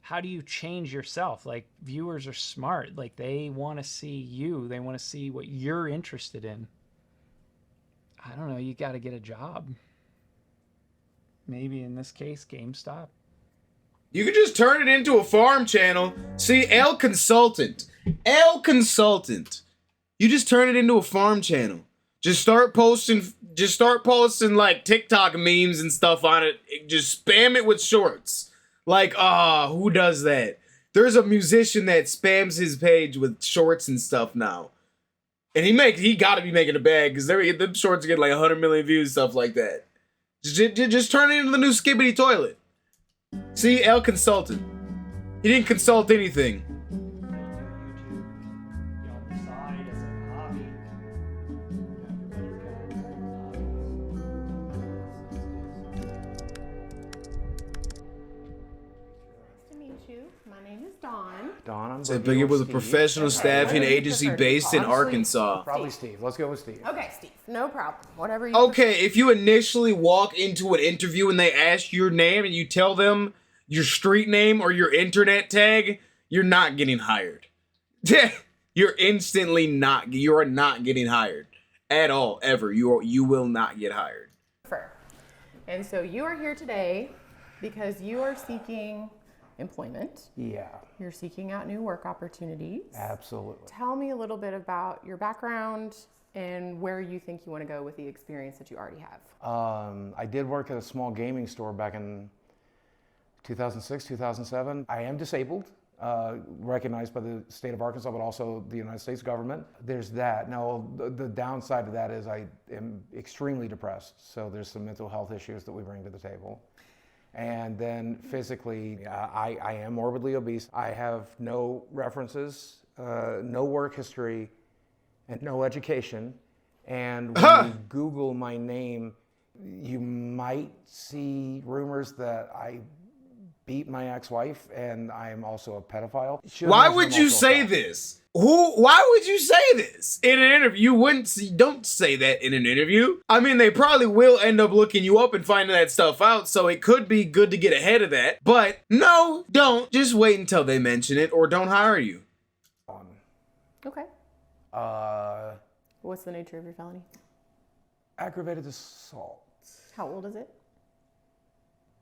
Speaker 17: how do you change yourself? Like, viewers are smart. Like, they want to see you. They want to see what you're interested in. I don't know. You got to get a job. Maybe in this case, GameStop.
Speaker 1: You could just turn it into a farm channel. See, El Consultant. You just turn it into a farm channel. Just start posting like TikTok memes and stuff on it. Just spam it with shorts. Like, who does that? There's a musician that spams his page with shorts and stuff now. And he gotta be making a bag, because the shorts get like 100 million views, stuff like that. Just turn it into the new Skibbity Toilet. See, El Consultant. He didn't consult anything.
Speaker 3: Don, I'm
Speaker 1: Said
Speaker 3: Boogie
Speaker 1: Boogie was a
Speaker 3: Steve.
Speaker 1: professional staffing agency based in
Speaker 3: Honestly,
Speaker 1: Arkansas.
Speaker 3: Probably Steve. Let's go with Steve.
Speaker 5: Okay, Steve. No problem. Whatever you
Speaker 1: Okay, if you initially walk into an interview and they ask your name and you tell them your street name or your internet tag, you're not getting hired. You're instantly not. You are not getting hired at all, ever. You will not get hired.
Speaker 5: And so you are here today because you are seeking employment.
Speaker 3: Yeah.
Speaker 5: You're seeking out new work opportunities.
Speaker 3: Absolutely.
Speaker 5: Tell me a little bit about your background and where you think you want to go with the experience that you already have.
Speaker 3: I did work at a small gaming store back in 2006, 2007. I am disabled, recognized by the state of Arkansas, but also the United States government. There's that. Now, the downside of that is I am extremely depressed. So there's some mental health issues that we bring to the table. And then physically, I am morbidly obese. I have no references, no work history, and no education. And when you Google my name, you might see rumors that I beat my ex-wife and I am also a pedophile.
Speaker 1: Why would you say this? Why would you say this in an interview? Don't say that in an interview. I mean, they probably will end up looking you up and finding that stuff out, so it could be good to get ahead of that. But no, don't. Just wait until they mention it or don't hire you.
Speaker 5: Okay. What's the nature of your felony?
Speaker 3: Aggravated assault.
Speaker 5: How old is it?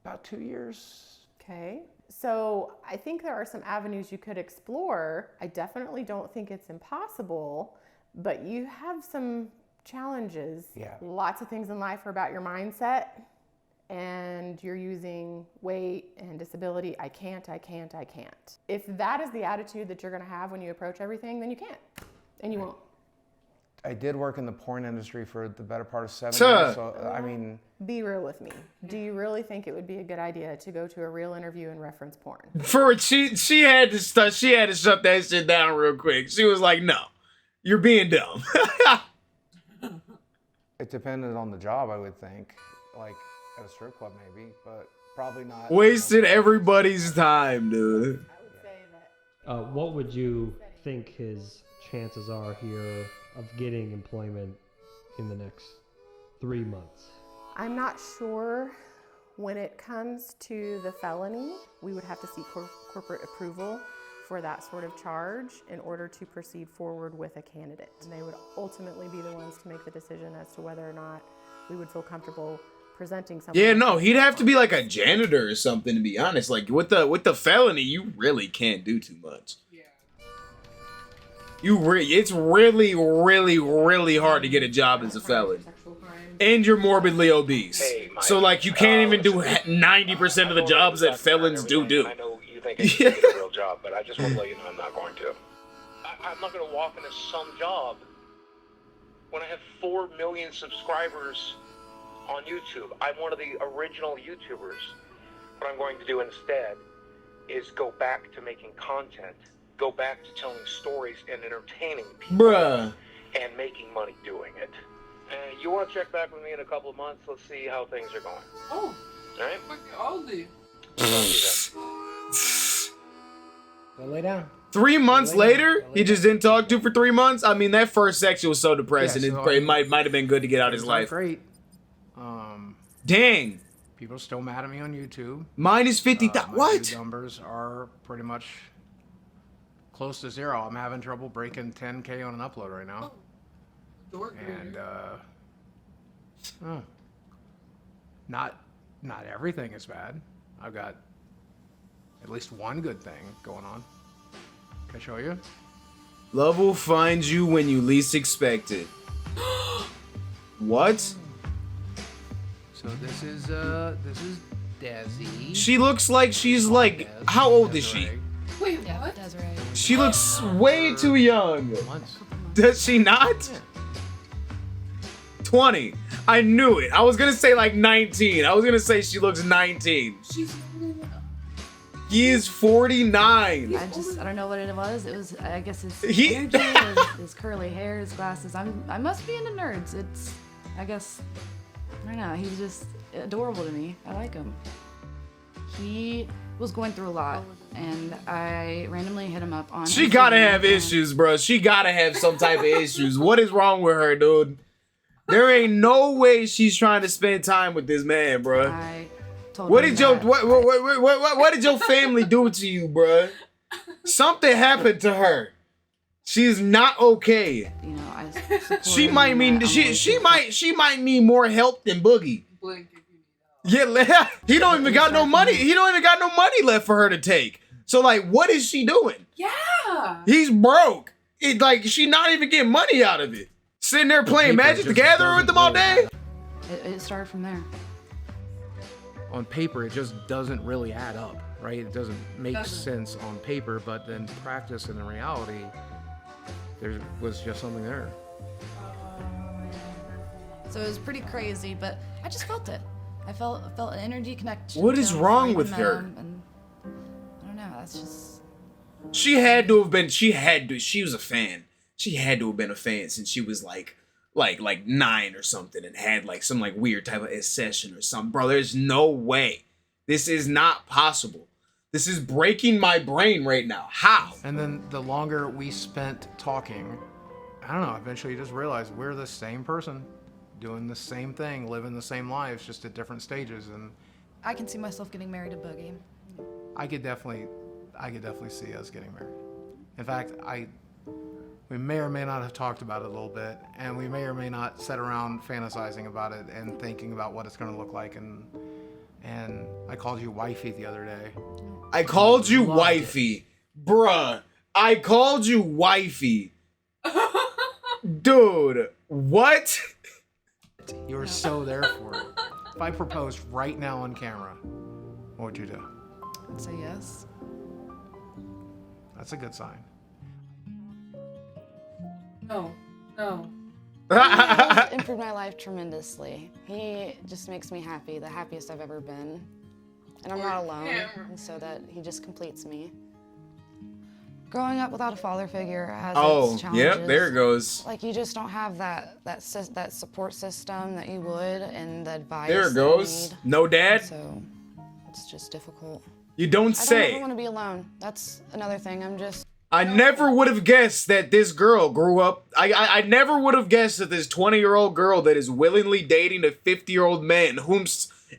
Speaker 3: About 2 years.
Speaker 5: Okay. So I think there are some avenues you could explore. I definitely don't think it's impossible, but you have some challenges.
Speaker 3: Yeah.
Speaker 5: Lots of things in life are about your mindset, and you're using weight and disability. I can't. If that is the attitude that you're going to have when you approach everything, then you can't, and you won't.
Speaker 3: I did work in the porn industry for the better part of 7
Speaker 1: Sure.
Speaker 3: years, so I mean...
Speaker 5: Be real with me. Do you really think it would be a good idea to go to a real interview and reference porn?
Speaker 1: She had to shut that shit down real quick. She was like, "No, you're being dumb."
Speaker 3: It depended on the job, I would think. Like at a strip club maybe, but probably not.
Speaker 1: Wasted everybody's time, dude.
Speaker 6: What would you think his chances are here of getting employment in the next 3 months?
Speaker 5: I'm not sure. When it comes to the felony, we would have to seek corporate approval for that sort of charge in order to proceed forward with a candidate. And they would ultimately be the ones to make the decision as to whether or not we would feel comfortable presenting something.
Speaker 1: Yeah, no, he'd have to be like a janitor or something, to be honest. Like with the felony, you really can't do too much. It's really, really, really hard to get a job as a felon. And you're morbidly obese. So, like, you can't even do 90% of the jobs that felons do.
Speaker 7: I know you think it's a real job, but I just want to let you know I'm not going to. I'm not going to walk into some job when I have 4 million subscribers on YouTube. I'm one of the original YouTubers. What I'm going to do instead is go back to making content, go back to telling stories and entertaining people.
Speaker 1: Bruh.
Speaker 7: And making money doing it. You want to check back with me in a couple of months? Let's see how things are going.
Speaker 15: Oh.
Speaker 7: All right?
Speaker 15: Fucking oldie.
Speaker 3: Lay down.
Speaker 1: 3 months later, he just didn't talk to for 3 months. I mean, that first section was so depressing.
Speaker 3: Yeah, so
Speaker 1: it might have been good to get out of his life.
Speaker 3: Great.
Speaker 1: Dang.
Speaker 3: People are still mad at me on YouTube.
Speaker 1: Minus 50,000.
Speaker 3: My
Speaker 1: What?
Speaker 3: view numbers are pretty much close to zero. I'm having trouble breaking 10K on an upload right now. And not everything is bad. I've got at least one good thing going on. Can I show you?
Speaker 1: Love will find you when you least expect it. What?
Speaker 3: So this is Desi.
Speaker 1: She looks like she's like, how old is she?
Speaker 15: Wait, what?
Speaker 1: She looks way too young. Does she not? 20. I knew it. I was gonna say like 19. I was gonna say she looks 19. He is 49.
Speaker 23: I don't know what it was. It was, I guess, his
Speaker 1: He-
Speaker 23: energy, his curly hair, his glasses. I must be into nerds. It's, I guess, I don't know. He's just adorable to me. I like him. He was going through a lot, and I randomly hit him up on.
Speaker 1: She gotta
Speaker 23: Instagram,
Speaker 1: have
Speaker 23: and
Speaker 1: issues, bro. She gotta have some type of issues. What is wrong with her, dude? There ain't no way she's trying to spend time with this man, bro.
Speaker 23: I told
Speaker 1: What
Speaker 23: him
Speaker 1: did your
Speaker 23: that
Speaker 1: what did your family do to you, bro? Something happened to her. She's not okay.
Speaker 23: You know, I
Speaker 1: She might need more help than Boogie. Yeah, he don't even got no money. He don't even got no money left for her to take. So like, what is she doing?
Speaker 9: Yeah.
Speaker 1: He's broke. It like she not even getting money out of it. Sitting there playing Magic the Gathering with them all day.
Speaker 23: it started from there.
Speaker 2: On paper, it just doesn't really add up, right? It doesn't make
Speaker 9: Doesn't.
Speaker 2: sense on paper, but then practice and in reality, there was just something there.
Speaker 23: So it was pretty crazy, but I just felt it. I felt an energy connection.
Speaker 1: What
Speaker 23: to
Speaker 1: is
Speaker 23: him,
Speaker 1: wrong
Speaker 23: like
Speaker 1: with
Speaker 23: met
Speaker 1: her?
Speaker 23: him, and I don't know. That's just.
Speaker 1: She had to have been. She was a fan. She had to have been a fan since she was like 9 or something, and had like some like weird type of obsession or something. Bro, there's no way. This is not possible. This is breaking my brain right now. How?
Speaker 2: And then the longer we spent talking, I don't know, eventually you just realize we're the same person, doing the same thing, living the same lives, just at different stages. And
Speaker 23: I can see myself getting married to Boogie.
Speaker 2: I could definitely see us getting married. In fact, we may or may not have talked about it a little bit, and we may or may not sit around fantasizing about it and thinking about what it's going to look like. And I called you wifey the other day.
Speaker 1: I called you wifey, bruh. I called you wifey, dude. What?
Speaker 2: You were so there for it. If I proposed right now on camera, what would you do?
Speaker 23: I'd say yes.
Speaker 2: That's a good sign.
Speaker 9: No.
Speaker 23: He has improved my life tremendously. He just makes me happy, the happiest I've ever been. And I'm not alone, and so that he just completes me. Growing up without a father figure has its challenges.
Speaker 1: Yep, there it goes.
Speaker 23: Like you just don't have that support system that you would, and the advice.
Speaker 1: There it goes.
Speaker 23: You need.
Speaker 1: No dad.
Speaker 23: So it's just difficult.
Speaker 1: You don't
Speaker 23: I don't
Speaker 1: say.
Speaker 23: ever want to be alone. That's another thing.
Speaker 1: I never would have guessed that this girl grew up. I never would have guessed that this 20-year-old girl that is willingly dating a 50-year-old man, whom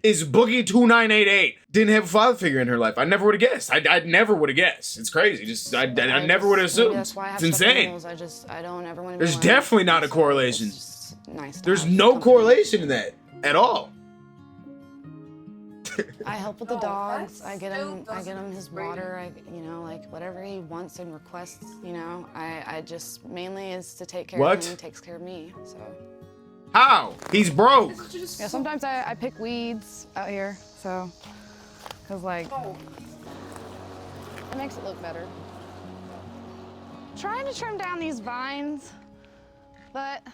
Speaker 1: is Boogie2988, didn't have a father figure in her life. I never would have guessed. I never would have guessed. It's crazy. I never would have assumed.
Speaker 23: That's why I have
Speaker 1: It's
Speaker 23: stuffed
Speaker 1: insane.
Speaker 23: animals. I don't ever want to be
Speaker 1: There's
Speaker 23: alone.
Speaker 1: definitely not a correlation.
Speaker 23: Nice.
Speaker 1: There's no correlation in that at all.
Speaker 23: I help with the dogs. I get him his water. Like whatever he wants and requests. I just mainly is to take care of him. He takes care of me. So.
Speaker 1: How? He's broke.
Speaker 23: Yeah. Sometimes I pick weeds out here. So, cause like it makes it look better. Trying to trim down these vines, but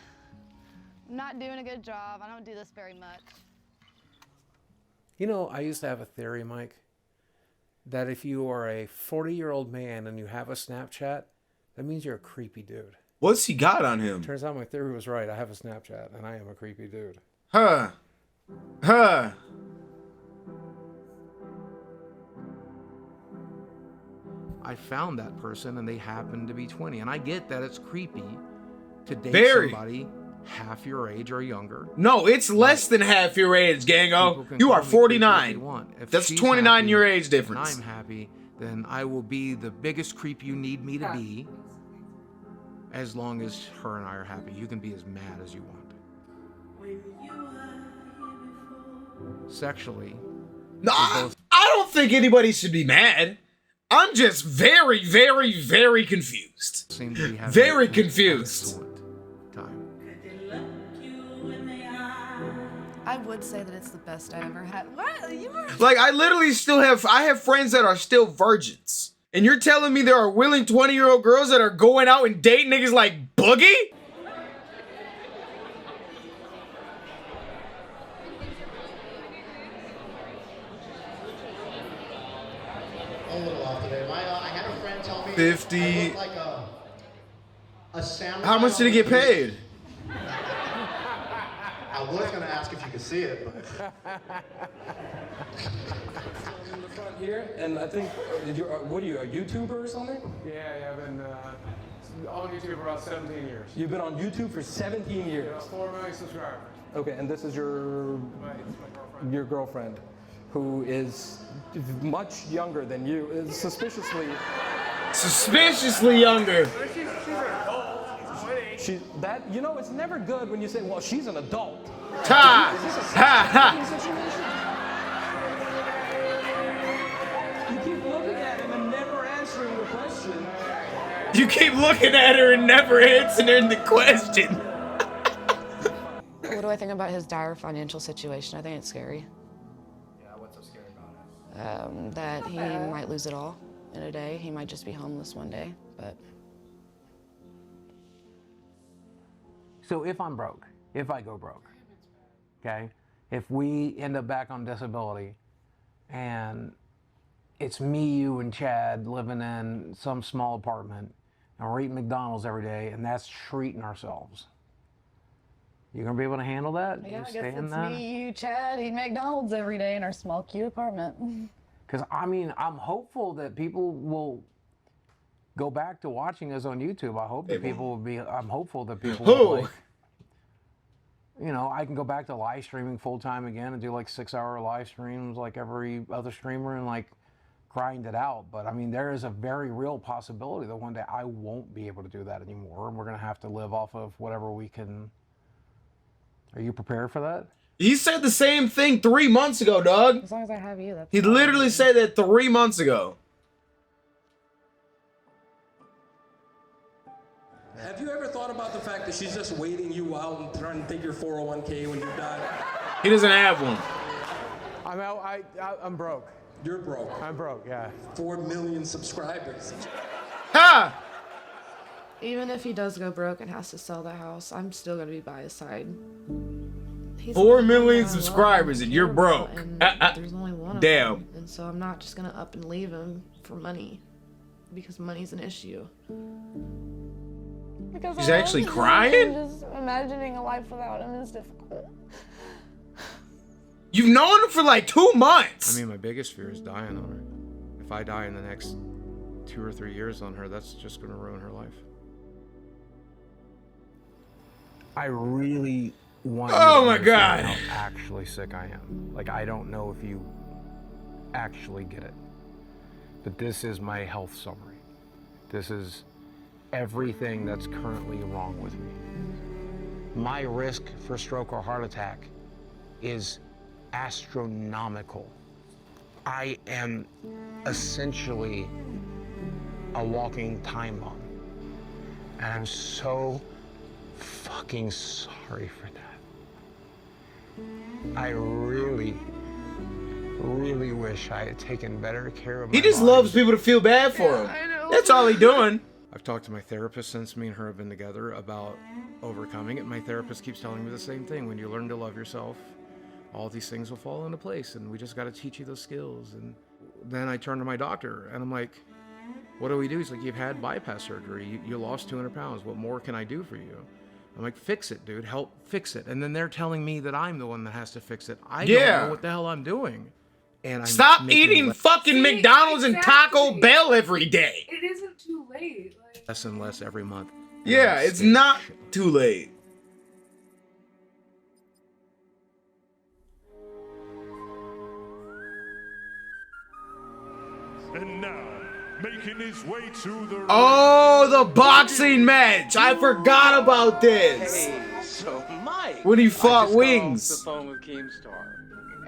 Speaker 23: I'm not doing a good job. I don't do this very much.
Speaker 2: You know, I used to have a theory, Mike, that if you are a 40-year-old man and you have a Snapchat, that means you're a creepy dude.
Speaker 1: What's he got on him?
Speaker 2: Turns out my theory was right. I have a Snapchat, and I am a creepy dude.
Speaker 1: Huh.
Speaker 2: I found that person, and they happened to be 20. And I get that it's creepy to date somebody half your age or younger.
Speaker 1: No, it's less than half your age, Gango. You are 49. That's 29 year age difference.
Speaker 2: And I'm happy, then I will be the biggest creep you need me to be. As long as her and I are happy. You can be as mad as you want. Sexually.
Speaker 1: No, I don't think anybody should be mad. I'm just very, very, very confused. Very confused.
Speaker 23: I would say that it's the best I ever had. What? You were...
Speaker 1: Like, I literally I have friends that are still virgins. And you're telling me there are willing 20-year-old girls that are going out and dating niggas like Boogie?
Speaker 11: A little off today. I had a friend tell me
Speaker 1: 50.
Speaker 11: I look like a samurai.
Speaker 1: How much did he get paid?
Speaker 11: I I was going to ask if you could see it, but...
Speaker 9: In the front here, and I think, what are you, a YouTuber or something?
Speaker 4: Yeah, I've been on YouTube for about 17 years.
Speaker 9: You've been on YouTube for 17 years?
Speaker 4: About 4 million subscribers.
Speaker 9: Okay, and this is your girlfriend, who is much younger than you, is suspiciously
Speaker 1: younger.
Speaker 4: She's an adult. She's 20.
Speaker 9: You know, it's never good when you say, well, she's an adult.
Speaker 1: Ha!
Speaker 9: Is this a
Speaker 1: Ha!
Speaker 9: situation? You keep looking at him and never answering the question.
Speaker 1: You keep looking at her and never answering the question.
Speaker 23: What do I think about his dire financial situation? I think it's scary.
Speaker 12: Yeah, what's so scary about it?
Speaker 23: That he might lose it all in a day. He might just be homeless one day, but...
Speaker 2: So if I'm broke, if I go broke, okay, if we end up back on disability and it's me, you, and Chad living in some small apartment and we're eating McDonald's every day and that's treating ourselves, you gonna be able to handle that?
Speaker 23: Yeah,
Speaker 2: You
Speaker 23: I
Speaker 2: stay
Speaker 23: guess
Speaker 2: in
Speaker 23: it's
Speaker 2: that?
Speaker 23: me, you, Chad, eating McDonald's every day in our small, cute apartment.
Speaker 2: Because, I mean, I'm hopeful that people will go back to watching us on YouTube. I hope that people will be, I'm hopeful that people will, like, you know, I can go back to live streaming full time again and do like 6-hour live streams like every other streamer and like grind it out. But I mean, there is a very real possibility that one day I won't be able to do that anymore. And we're going to have to live off of whatever we can. Are you prepared for that?
Speaker 1: He said the same thing 3 months ago, dog.
Speaker 23: As long as I have you, that's
Speaker 1: He literally said that 3 months ago.
Speaker 9: Have you ever thought about the fact that she's just waiting you out and trying to take your 401k when you're done?
Speaker 1: He doesn't have one.
Speaker 4: I'm out. I'm broke.
Speaker 9: You're broke.
Speaker 4: I'm broke. Yeah.
Speaker 9: 4 million subscribers.
Speaker 1: Ha!
Speaker 23: Even if he does go broke and has to sell the house, I'm still gonna be by his side. He's
Speaker 1: 4 million subscribers and you're broke.
Speaker 23: There's only one of
Speaker 1: Damn.
Speaker 23: them, and so I'm not just gonna up and leave him for money, because money's an issue. Because
Speaker 1: She's
Speaker 23: I love
Speaker 1: actually
Speaker 23: him,
Speaker 1: crying?
Speaker 23: and just imagining a life without him is difficult.
Speaker 1: You've known him for like 2 months.
Speaker 4: I mean, my biggest fear is dying on her. If I die in the next 2 or 3 years on her, that's just gonna ruin her life.
Speaker 2: I really want
Speaker 1: Oh
Speaker 2: you to
Speaker 1: my
Speaker 2: understand
Speaker 1: God.
Speaker 2: how actually sick I am. Like, I don't know if you actually get it, but this is my health summary. This is everything that's currently wrong with me. My risk for stroke or heart attack is astronomical. I am essentially a walking time bomb, and I'm so fucking sorry for that. I really, really wish I had taken better care of my
Speaker 1: He just
Speaker 2: body.
Speaker 1: loves people to feel bad for him. That's all he doing.
Speaker 4: I've talked to my therapist since me and her have been together about overcoming it. My therapist keeps telling me the same thing. When you learn to love yourself, all these things will fall into place, and we just got to teach you those skills. And then I turn to my doctor, and I'm like, what do we do? He's like, you've had bypass surgery. You lost 200 pounds. What more can I do for you? I'm like, fix it, dude. Help fix it. And then they're telling me that I'm the one that has to fix it. I don't know what the hell I'm doing. And I'm
Speaker 1: Stop
Speaker 4: making
Speaker 1: eating fucking McDonald's and Taco Bell every day.
Speaker 15: It isn't too late. Like,
Speaker 4: less and less every month.
Speaker 1: Yeah, it's not too late.
Speaker 10: And now, making his way to the
Speaker 1: Oh, the boxing match. I forgot about this.
Speaker 13: Hey, so Mike.
Speaker 1: When he
Speaker 13: I
Speaker 1: fought
Speaker 13: just got
Speaker 1: Wings.
Speaker 13: off the phone with Keemstar,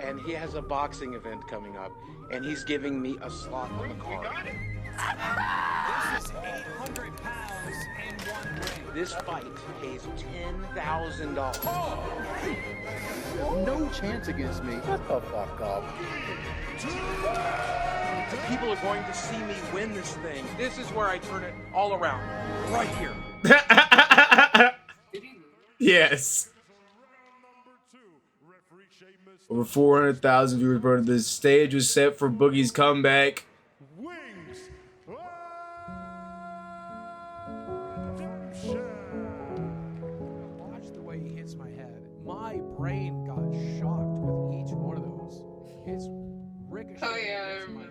Speaker 13: and he has a boxing event coming up, and he's giving me a slot on the card.
Speaker 21: This is 800 pounds in one ring.
Speaker 13: This fight pays $10,000.
Speaker 11: No chance against me. Shut the fuck up.
Speaker 13: People are going to see me win this thing. This is where I turn it all around. Right here.
Speaker 1: Yes. Over 400,000 viewers, bro. The stage was set for Boogie's comeback.
Speaker 4: Watch the way he hits my head.
Speaker 2: My brain got shocked with each one of those. It's ricocheting against my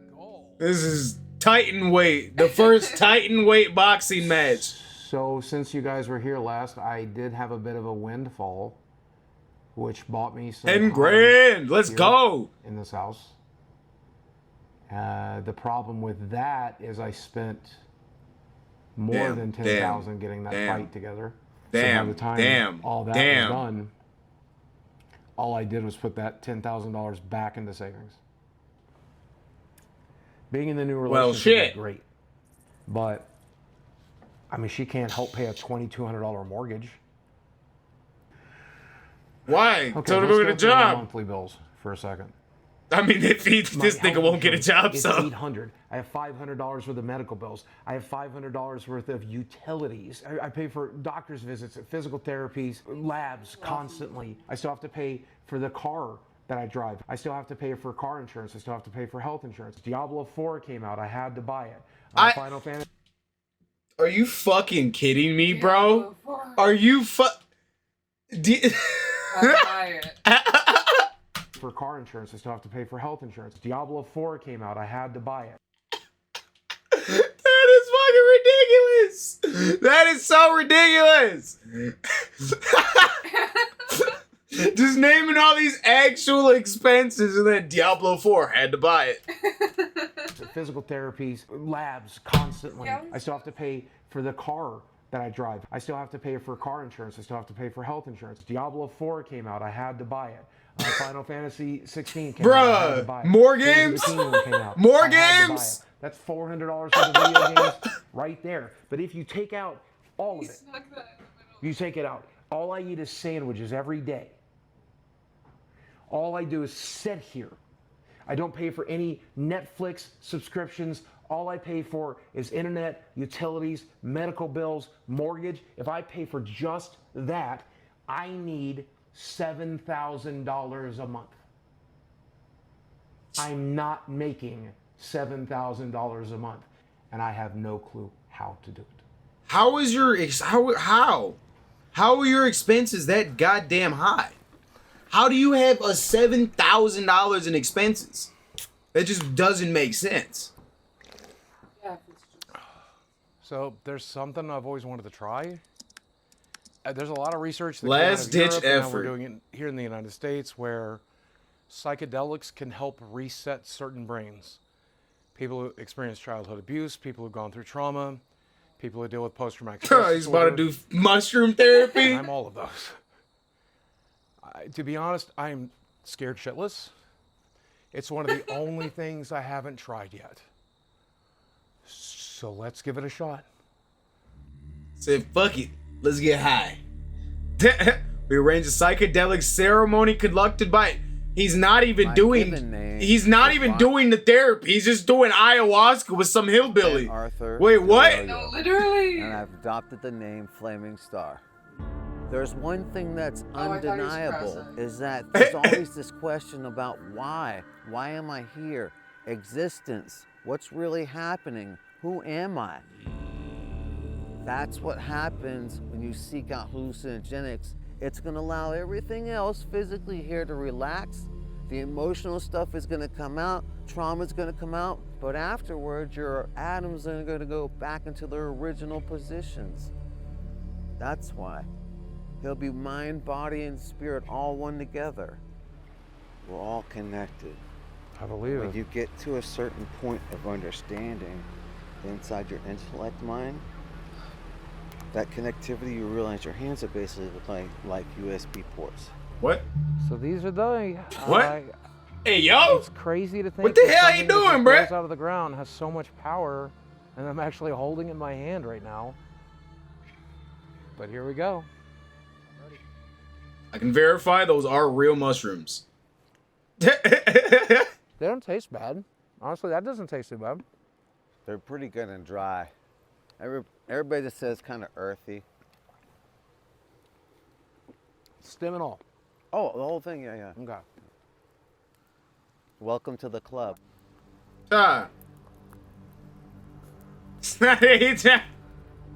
Speaker 2: skull.
Speaker 1: This is Titan weight, the first Titan weight boxing match.
Speaker 3: So since you guys were here last, I did have a bit of a windfall, which bought me some
Speaker 1: 10
Speaker 3: time
Speaker 1: grand. Let's
Speaker 3: here
Speaker 1: go.
Speaker 3: in this house. The problem with that is I spent more than 10,000 getting that fight together. So by the time all that was done, all I did was put that $10,000 back into savings. Being in the new relationship is great, but I mean, she can't help pay a $2,200 mortgage.
Speaker 1: Why?
Speaker 3: Okay,
Speaker 1: Tell her to go get a job.
Speaker 3: Monthly bills for a second.
Speaker 1: I mean, if this nigga won't get a job,
Speaker 3: it's
Speaker 1: so
Speaker 3: $800. I have $500 worth of medical bills. I have $500 worth of utilities. I pay for doctor's visits, physical therapies, labs constantly. I still have to pay for the car that I drive. I still have to pay for car insurance. I still have to pay for health insurance. Diablo 4 came out. I had to buy it. Final Fantasy.
Speaker 1: Are you fucking kidding me, bro? Are you
Speaker 3: For car insurance, I still have to pay for health insurance. Diablo 4 came out. I had to buy it.
Speaker 1: That is fucking ridiculous. That is so ridiculous. Just naming all these actual expenses and then Diablo 4 had to buy it.
Speaker 3: Physical therapies, labs constantly. I still have to pay for the car that I drive. I still have to pay for car insurance. I still have to pay for health insurance. Diablo 4 came out. I had to buy it. Final Fantasy 16 came out. I had to buy it.
Speaker 1: More games? More games?
Speaker 3: That's $400 for the video games right there. But if you take out all of it, you take it out. All I eat is sandwiches every day. All I do is sit here. I don't pay for any Netflix subscriptions. All I pay for is internet, utilities, medical bills, mortgage. If I pay for just that, I need $7,000 a month. I'm not making $7,000 a month, and I have no clue how to do it.
Speaker 1: How is your how are your expenses that goddamn high? How do you have a $7,000 in expenses? That just doesn't make sense.
Speaker 2: So there's something I've always wanted to try. There's a lot of research that
Speaker 1: Last
Speaker 2: came out of
Speaker 1: ditch
Speaker 2: Europe, and now
Speaker 1: effort.
Speaker 2: we're doing it here in the United States, where psychedelics can help reset certain brains. People who experience childhood abuse, people who've gone through trauma, people who deal with post-traumatic stress
Speaker 1: He's about to do mushroom therapy.
Speaker 2: I'm all of those. To be honest, I'm scared shitless. It's one of the only things I haven't tried yet. So let's give it a shot.
Speaker 1: Said, fuck it. Let's get high. We arranged a psychedelic ceremony conducted by. He's not even doing. He's not even doing the therapy. He's just doing ayahuasca with some hillbilly.
Speaker 8: Arthur.
Speaker 1: Wait, what?
Speaker 8: No,
Speaker 15: literally.
Speaker 8: And I've adopted the name Flaming Star. There's one thing that's undeniable is that there's always this question about why. Why am I here? Existence. What's really happening? Who am I? That's what happens when you seek out hallucinogenics. It's going to allow everything else physically here to relax. The emotional stuff is going to come out. Trauma's going to come out. But afterwards, your atoms are going to go back into their original positions. That's why. He'll be mind, body, and spirit all one together. We're all connected.
Speaker 2: I believe
Speaker 8: When
Speaker 2: it.
Speaker 8: you get to a certain point of understanding inside your intellect mind, that connectivity, you realize your hands are basically like USB ports.
Speaker 1: What?
Speaker 2: So these are the.
Speaker 1: What? Hey, yo!
Speaker 2: It's crazy to think.
Speaker 1: What the
Speaker 2: that
Speaker 1: hell you
Speaker 2: something that
Speaker 1: doing,
Speaker 2: just
Speaker 1: bruh?
Speaker 2: grows out of the ground has so much power, and I'm actually holding it in my hand right now. But here we go.
Speaker 1: I can verify those are real mushrooms.
Speaker 2: They don't taste bad. Honestly, that doesn't taste too bad.
Speaker 8: They're pretty good and dry. Everybody just says kind of earthy.
Speaker 2: Stem and all.
Speaker 8: Oh, the whole thing, yeah.
Speaker 2: Okay.
Speaker 8: Welcome to the club.
Speaker 1: It's not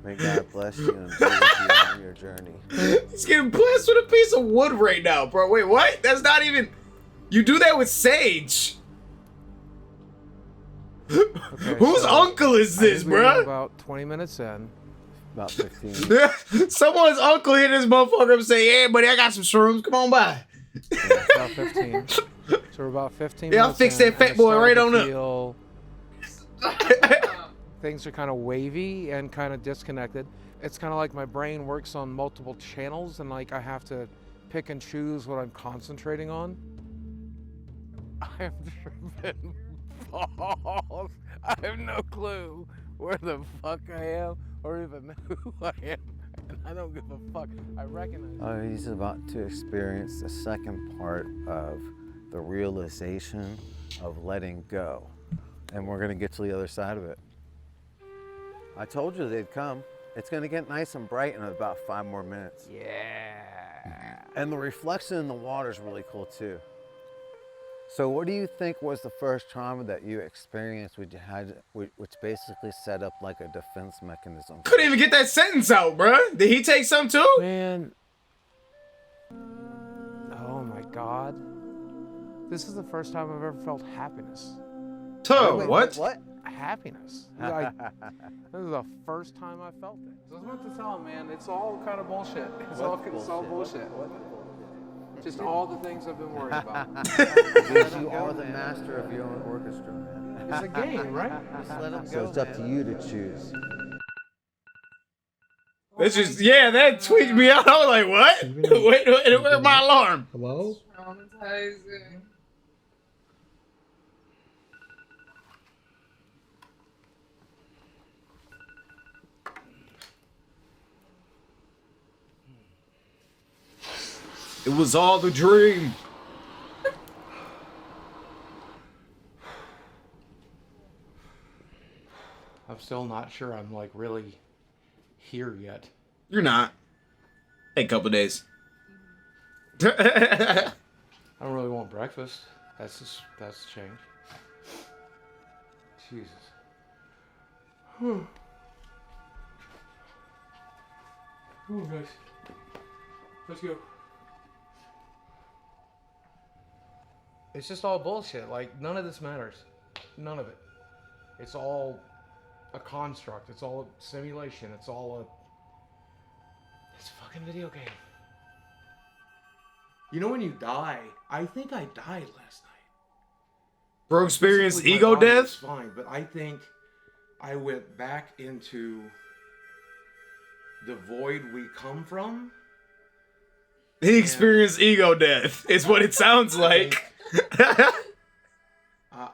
Speaker 8: May God bless you and be with you on your journey.
Speaker 1: He's getting blessed with a piece of wood right now, bro. Wait, what? That's not even... You do that with sage.
Speaker 2: Okay,
Speaker 1: Whose
Speaker 2: so
Speaker 1: uncle is this,
Speaker 2: I think we're
Speaker 1: bro?
Speaker 2: About 20 minutes in.
Speaker 8: About 15.
Speaker 1: Someone's uncle hit this motherfucker up and say, "Yeah, buddy, I got some shrooms. Come on by."
Speaker 2: Yeah, about 15. So we're about 15
Speaker 1: Yeah, I'll
Speaker 2: minutes
Speaker 1: fix
Speaker 2: in,
Speaker 1: that fat
Speaker 2: and I
Speaker 1: boy right
Speaker 2: started
Speaker 1: on
Speaker 2: to
Speaker 1: up.
Speaker 2: feel things are kind of wavy and kind of disconnected. It's kind of like my brain works on multiple channels, and like I have to pick and choose what I'm concentrating on. I've driven balls. I have no clue where the fuck I am or even who I am, and I don't give a fuck. I recognize.
Speaker 8: Oh, he's about to experience the second part of the realization of letting go. And we're gonna get to the other side of it. I told you they'd come. It's gonna get nice and bright in about 5 more minutes.
Speaker 2: Yeah.
Speaker 8: And the reflection in the water is really cool too. So what do you think was the first trauma that you experienced which basically set up like a defense mechanism?
Speaker 1: Couldn't even get that sentence out, bruh. Did he take some too?
Speaker 2: Man. Oh my God. This is the first time I've ever felt happiness.
Speaker 1: What?
Speaker 8: What?
Speaker 2: Happiness. Like, this is the first time I felt it. So I was about to tell him, man, it's all kind of bullshit. It's all bullshit. Just all the things I've been worried about.
Speaker 8: Because you are the master of your own orchestra, man.
Speaker 2: It's a game, right?
Speaker 8: Just let them go. So it's up to you to choose.
Speaker 1: That's just, yeah, that tweaked me out. I was like, what? Wait, where's my alarm?
Speaker 6: Hello?
Speaker 15: Traumatizing.
Speaker 1: It was all the dream.
Speaker 2: I'm still not sure I'm like really here yet.
Speaker 1: You're not. Hey, couple days.
Speaker 2: I don't really want breakfast. That's change. Jesus. Come on, guys. Let's go. It's just all bullshit. Like, none of this matters. None of it. It's all a construct. It's all a simulation. It's a fucking video game. You know when you die, I think I died last night.
Speaker 1: Bro experienced
Speaker 2: Physically, my
Speaker 1: ego
Speaker 2: body
Speaker 1: death?
Speaker 2: was fine, but I think I went back into the void we come from.
Speaker 1: He experienced ego death. It's what it sounds like.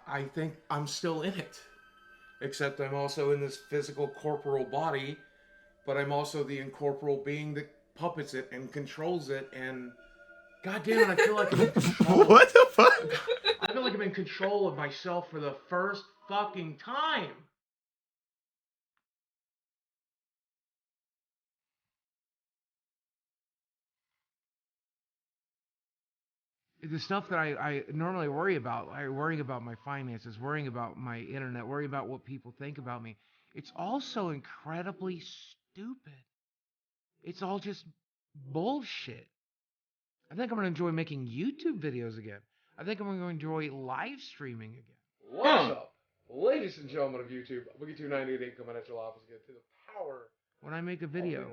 Speaker 2: I think I'm still in it. Except I'm also in this physical corporal body, but I'm also the incorporeal being that puppets it and controls it, and God damn it, I feel like I'm in control.
Speaker 1: What the fuck?
Speaker 2: I feel like I'm in control of myself for the first fucking time. The stuff that I normally worry about, worrying about my finances, worrying about my internet, worrying about what people think about me, it's all so incredibly stupid. It's all just bullshit. I think I'm going to enjoy making YouTube videos again. I think I'm going to enjoy live streaming again. What's up, ladies and gentlemen of YouTube? Boogie2988 coming at your office again to the power. When I make a video.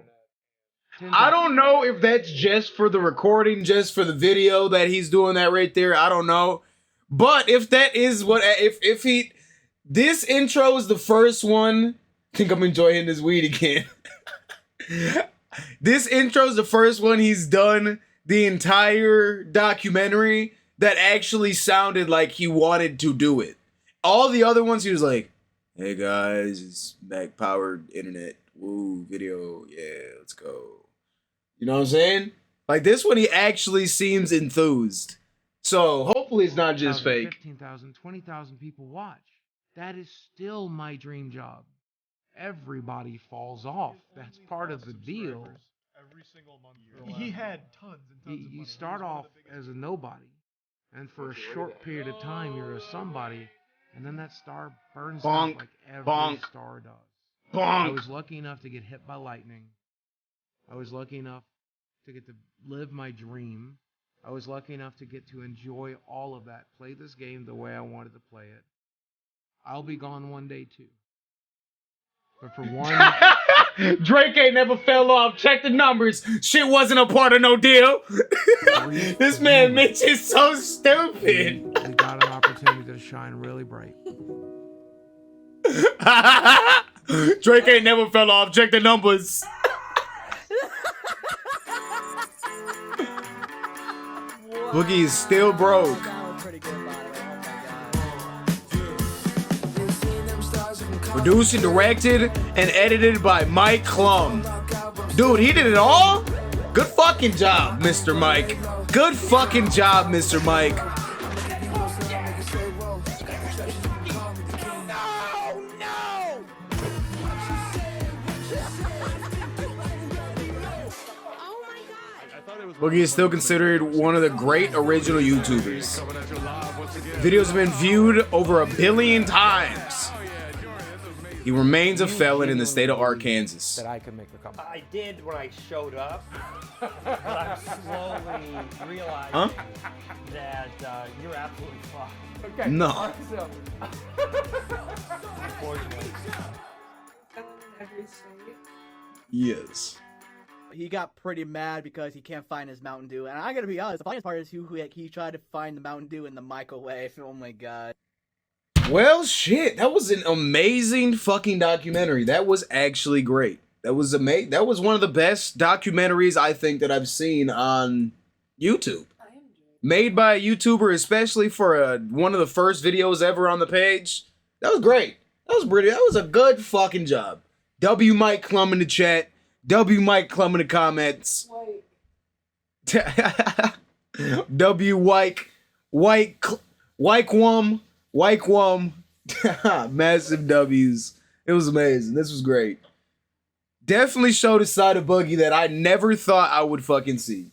Speaker 1: I don't know if that's just for the recording, just for the video that he's doing that right there. I don't know. But if that is what, if he, this intro is the first one, I think I'm enjoying this weed again. This intro is the first one he's done the entire documentary that actually sounded like he wanted to do it. All the other ones, he was like, hey guys, it's Mac powered internet. Woo, video. Yeah, let's go. You know what I'm saying? Like this one, he actually seems enthused. So hopefully it's not just fake.
Speaker 2: 15,000, 20,000 people watch. That is still my dream job. Everybody falls off. That's part of the deal.
Speaker 14: Every single month. He had tons and tons of
Speaker 2: You start off as a nobody, and for a short period of time, you're a somebody, and then that star burns out like every star does. I was lucky enough to get hit by lightning. I was lucky enough to get to live my dream. I was lucky enough to get to enjoy all of that, play this game the way I wanted to play it. I'll be gone one day too. But for one...
Speaker 1: Drake ain't never fell off. Check the numbers. Shit wasn't a part of no deal. This man Mitch is so stupid.
Speaker 2: We got an opportunity to shine really bright.
Speaker 1: Drake ain't never fell off. Check the numbers. Boogie is still broke. Produced and directed and edited by Mike Klum. Dude, he did it all? Good fucking job, Mr. Mike. Good fucking job, Mr. Mike. Boogie is still considered one of the great original YouTubers. Videos have been viewed over 1 billion times. He remains a felon in the state of Arkansas.
Speaker 2: That I could make a comeback.
Speaker 16: I did when I showed up, but I'm slowly realizing that you're absolutely fucked.
Speaker 2: Okay.
Speaker 1: No.
Speaker 16: Unfortunately.
Speaker 1: Yes.
Speaker 18: He got pretty mad because he can't find his Mountain Dew. And I gotta be honest, the funniest part is he tried to find the Mountain Dew in the microwave. Oh my god.
Speaker 1: Well, shit, that was an amazing fucking documentary. That was actually great. That was amazing. That was one of the best documentaries I think that I've seen on YouTube. Made by a YouTuber, especially for one of the first videos ever on the page. That was great. That was pretty. That was a good fucking job. W Mike Klum in the chat. W Mike Klum in the comments. W Wykewum. Massive W's. It was amazing. This was great. Definitely showed a side of Boogie that I never thought I would fucking see.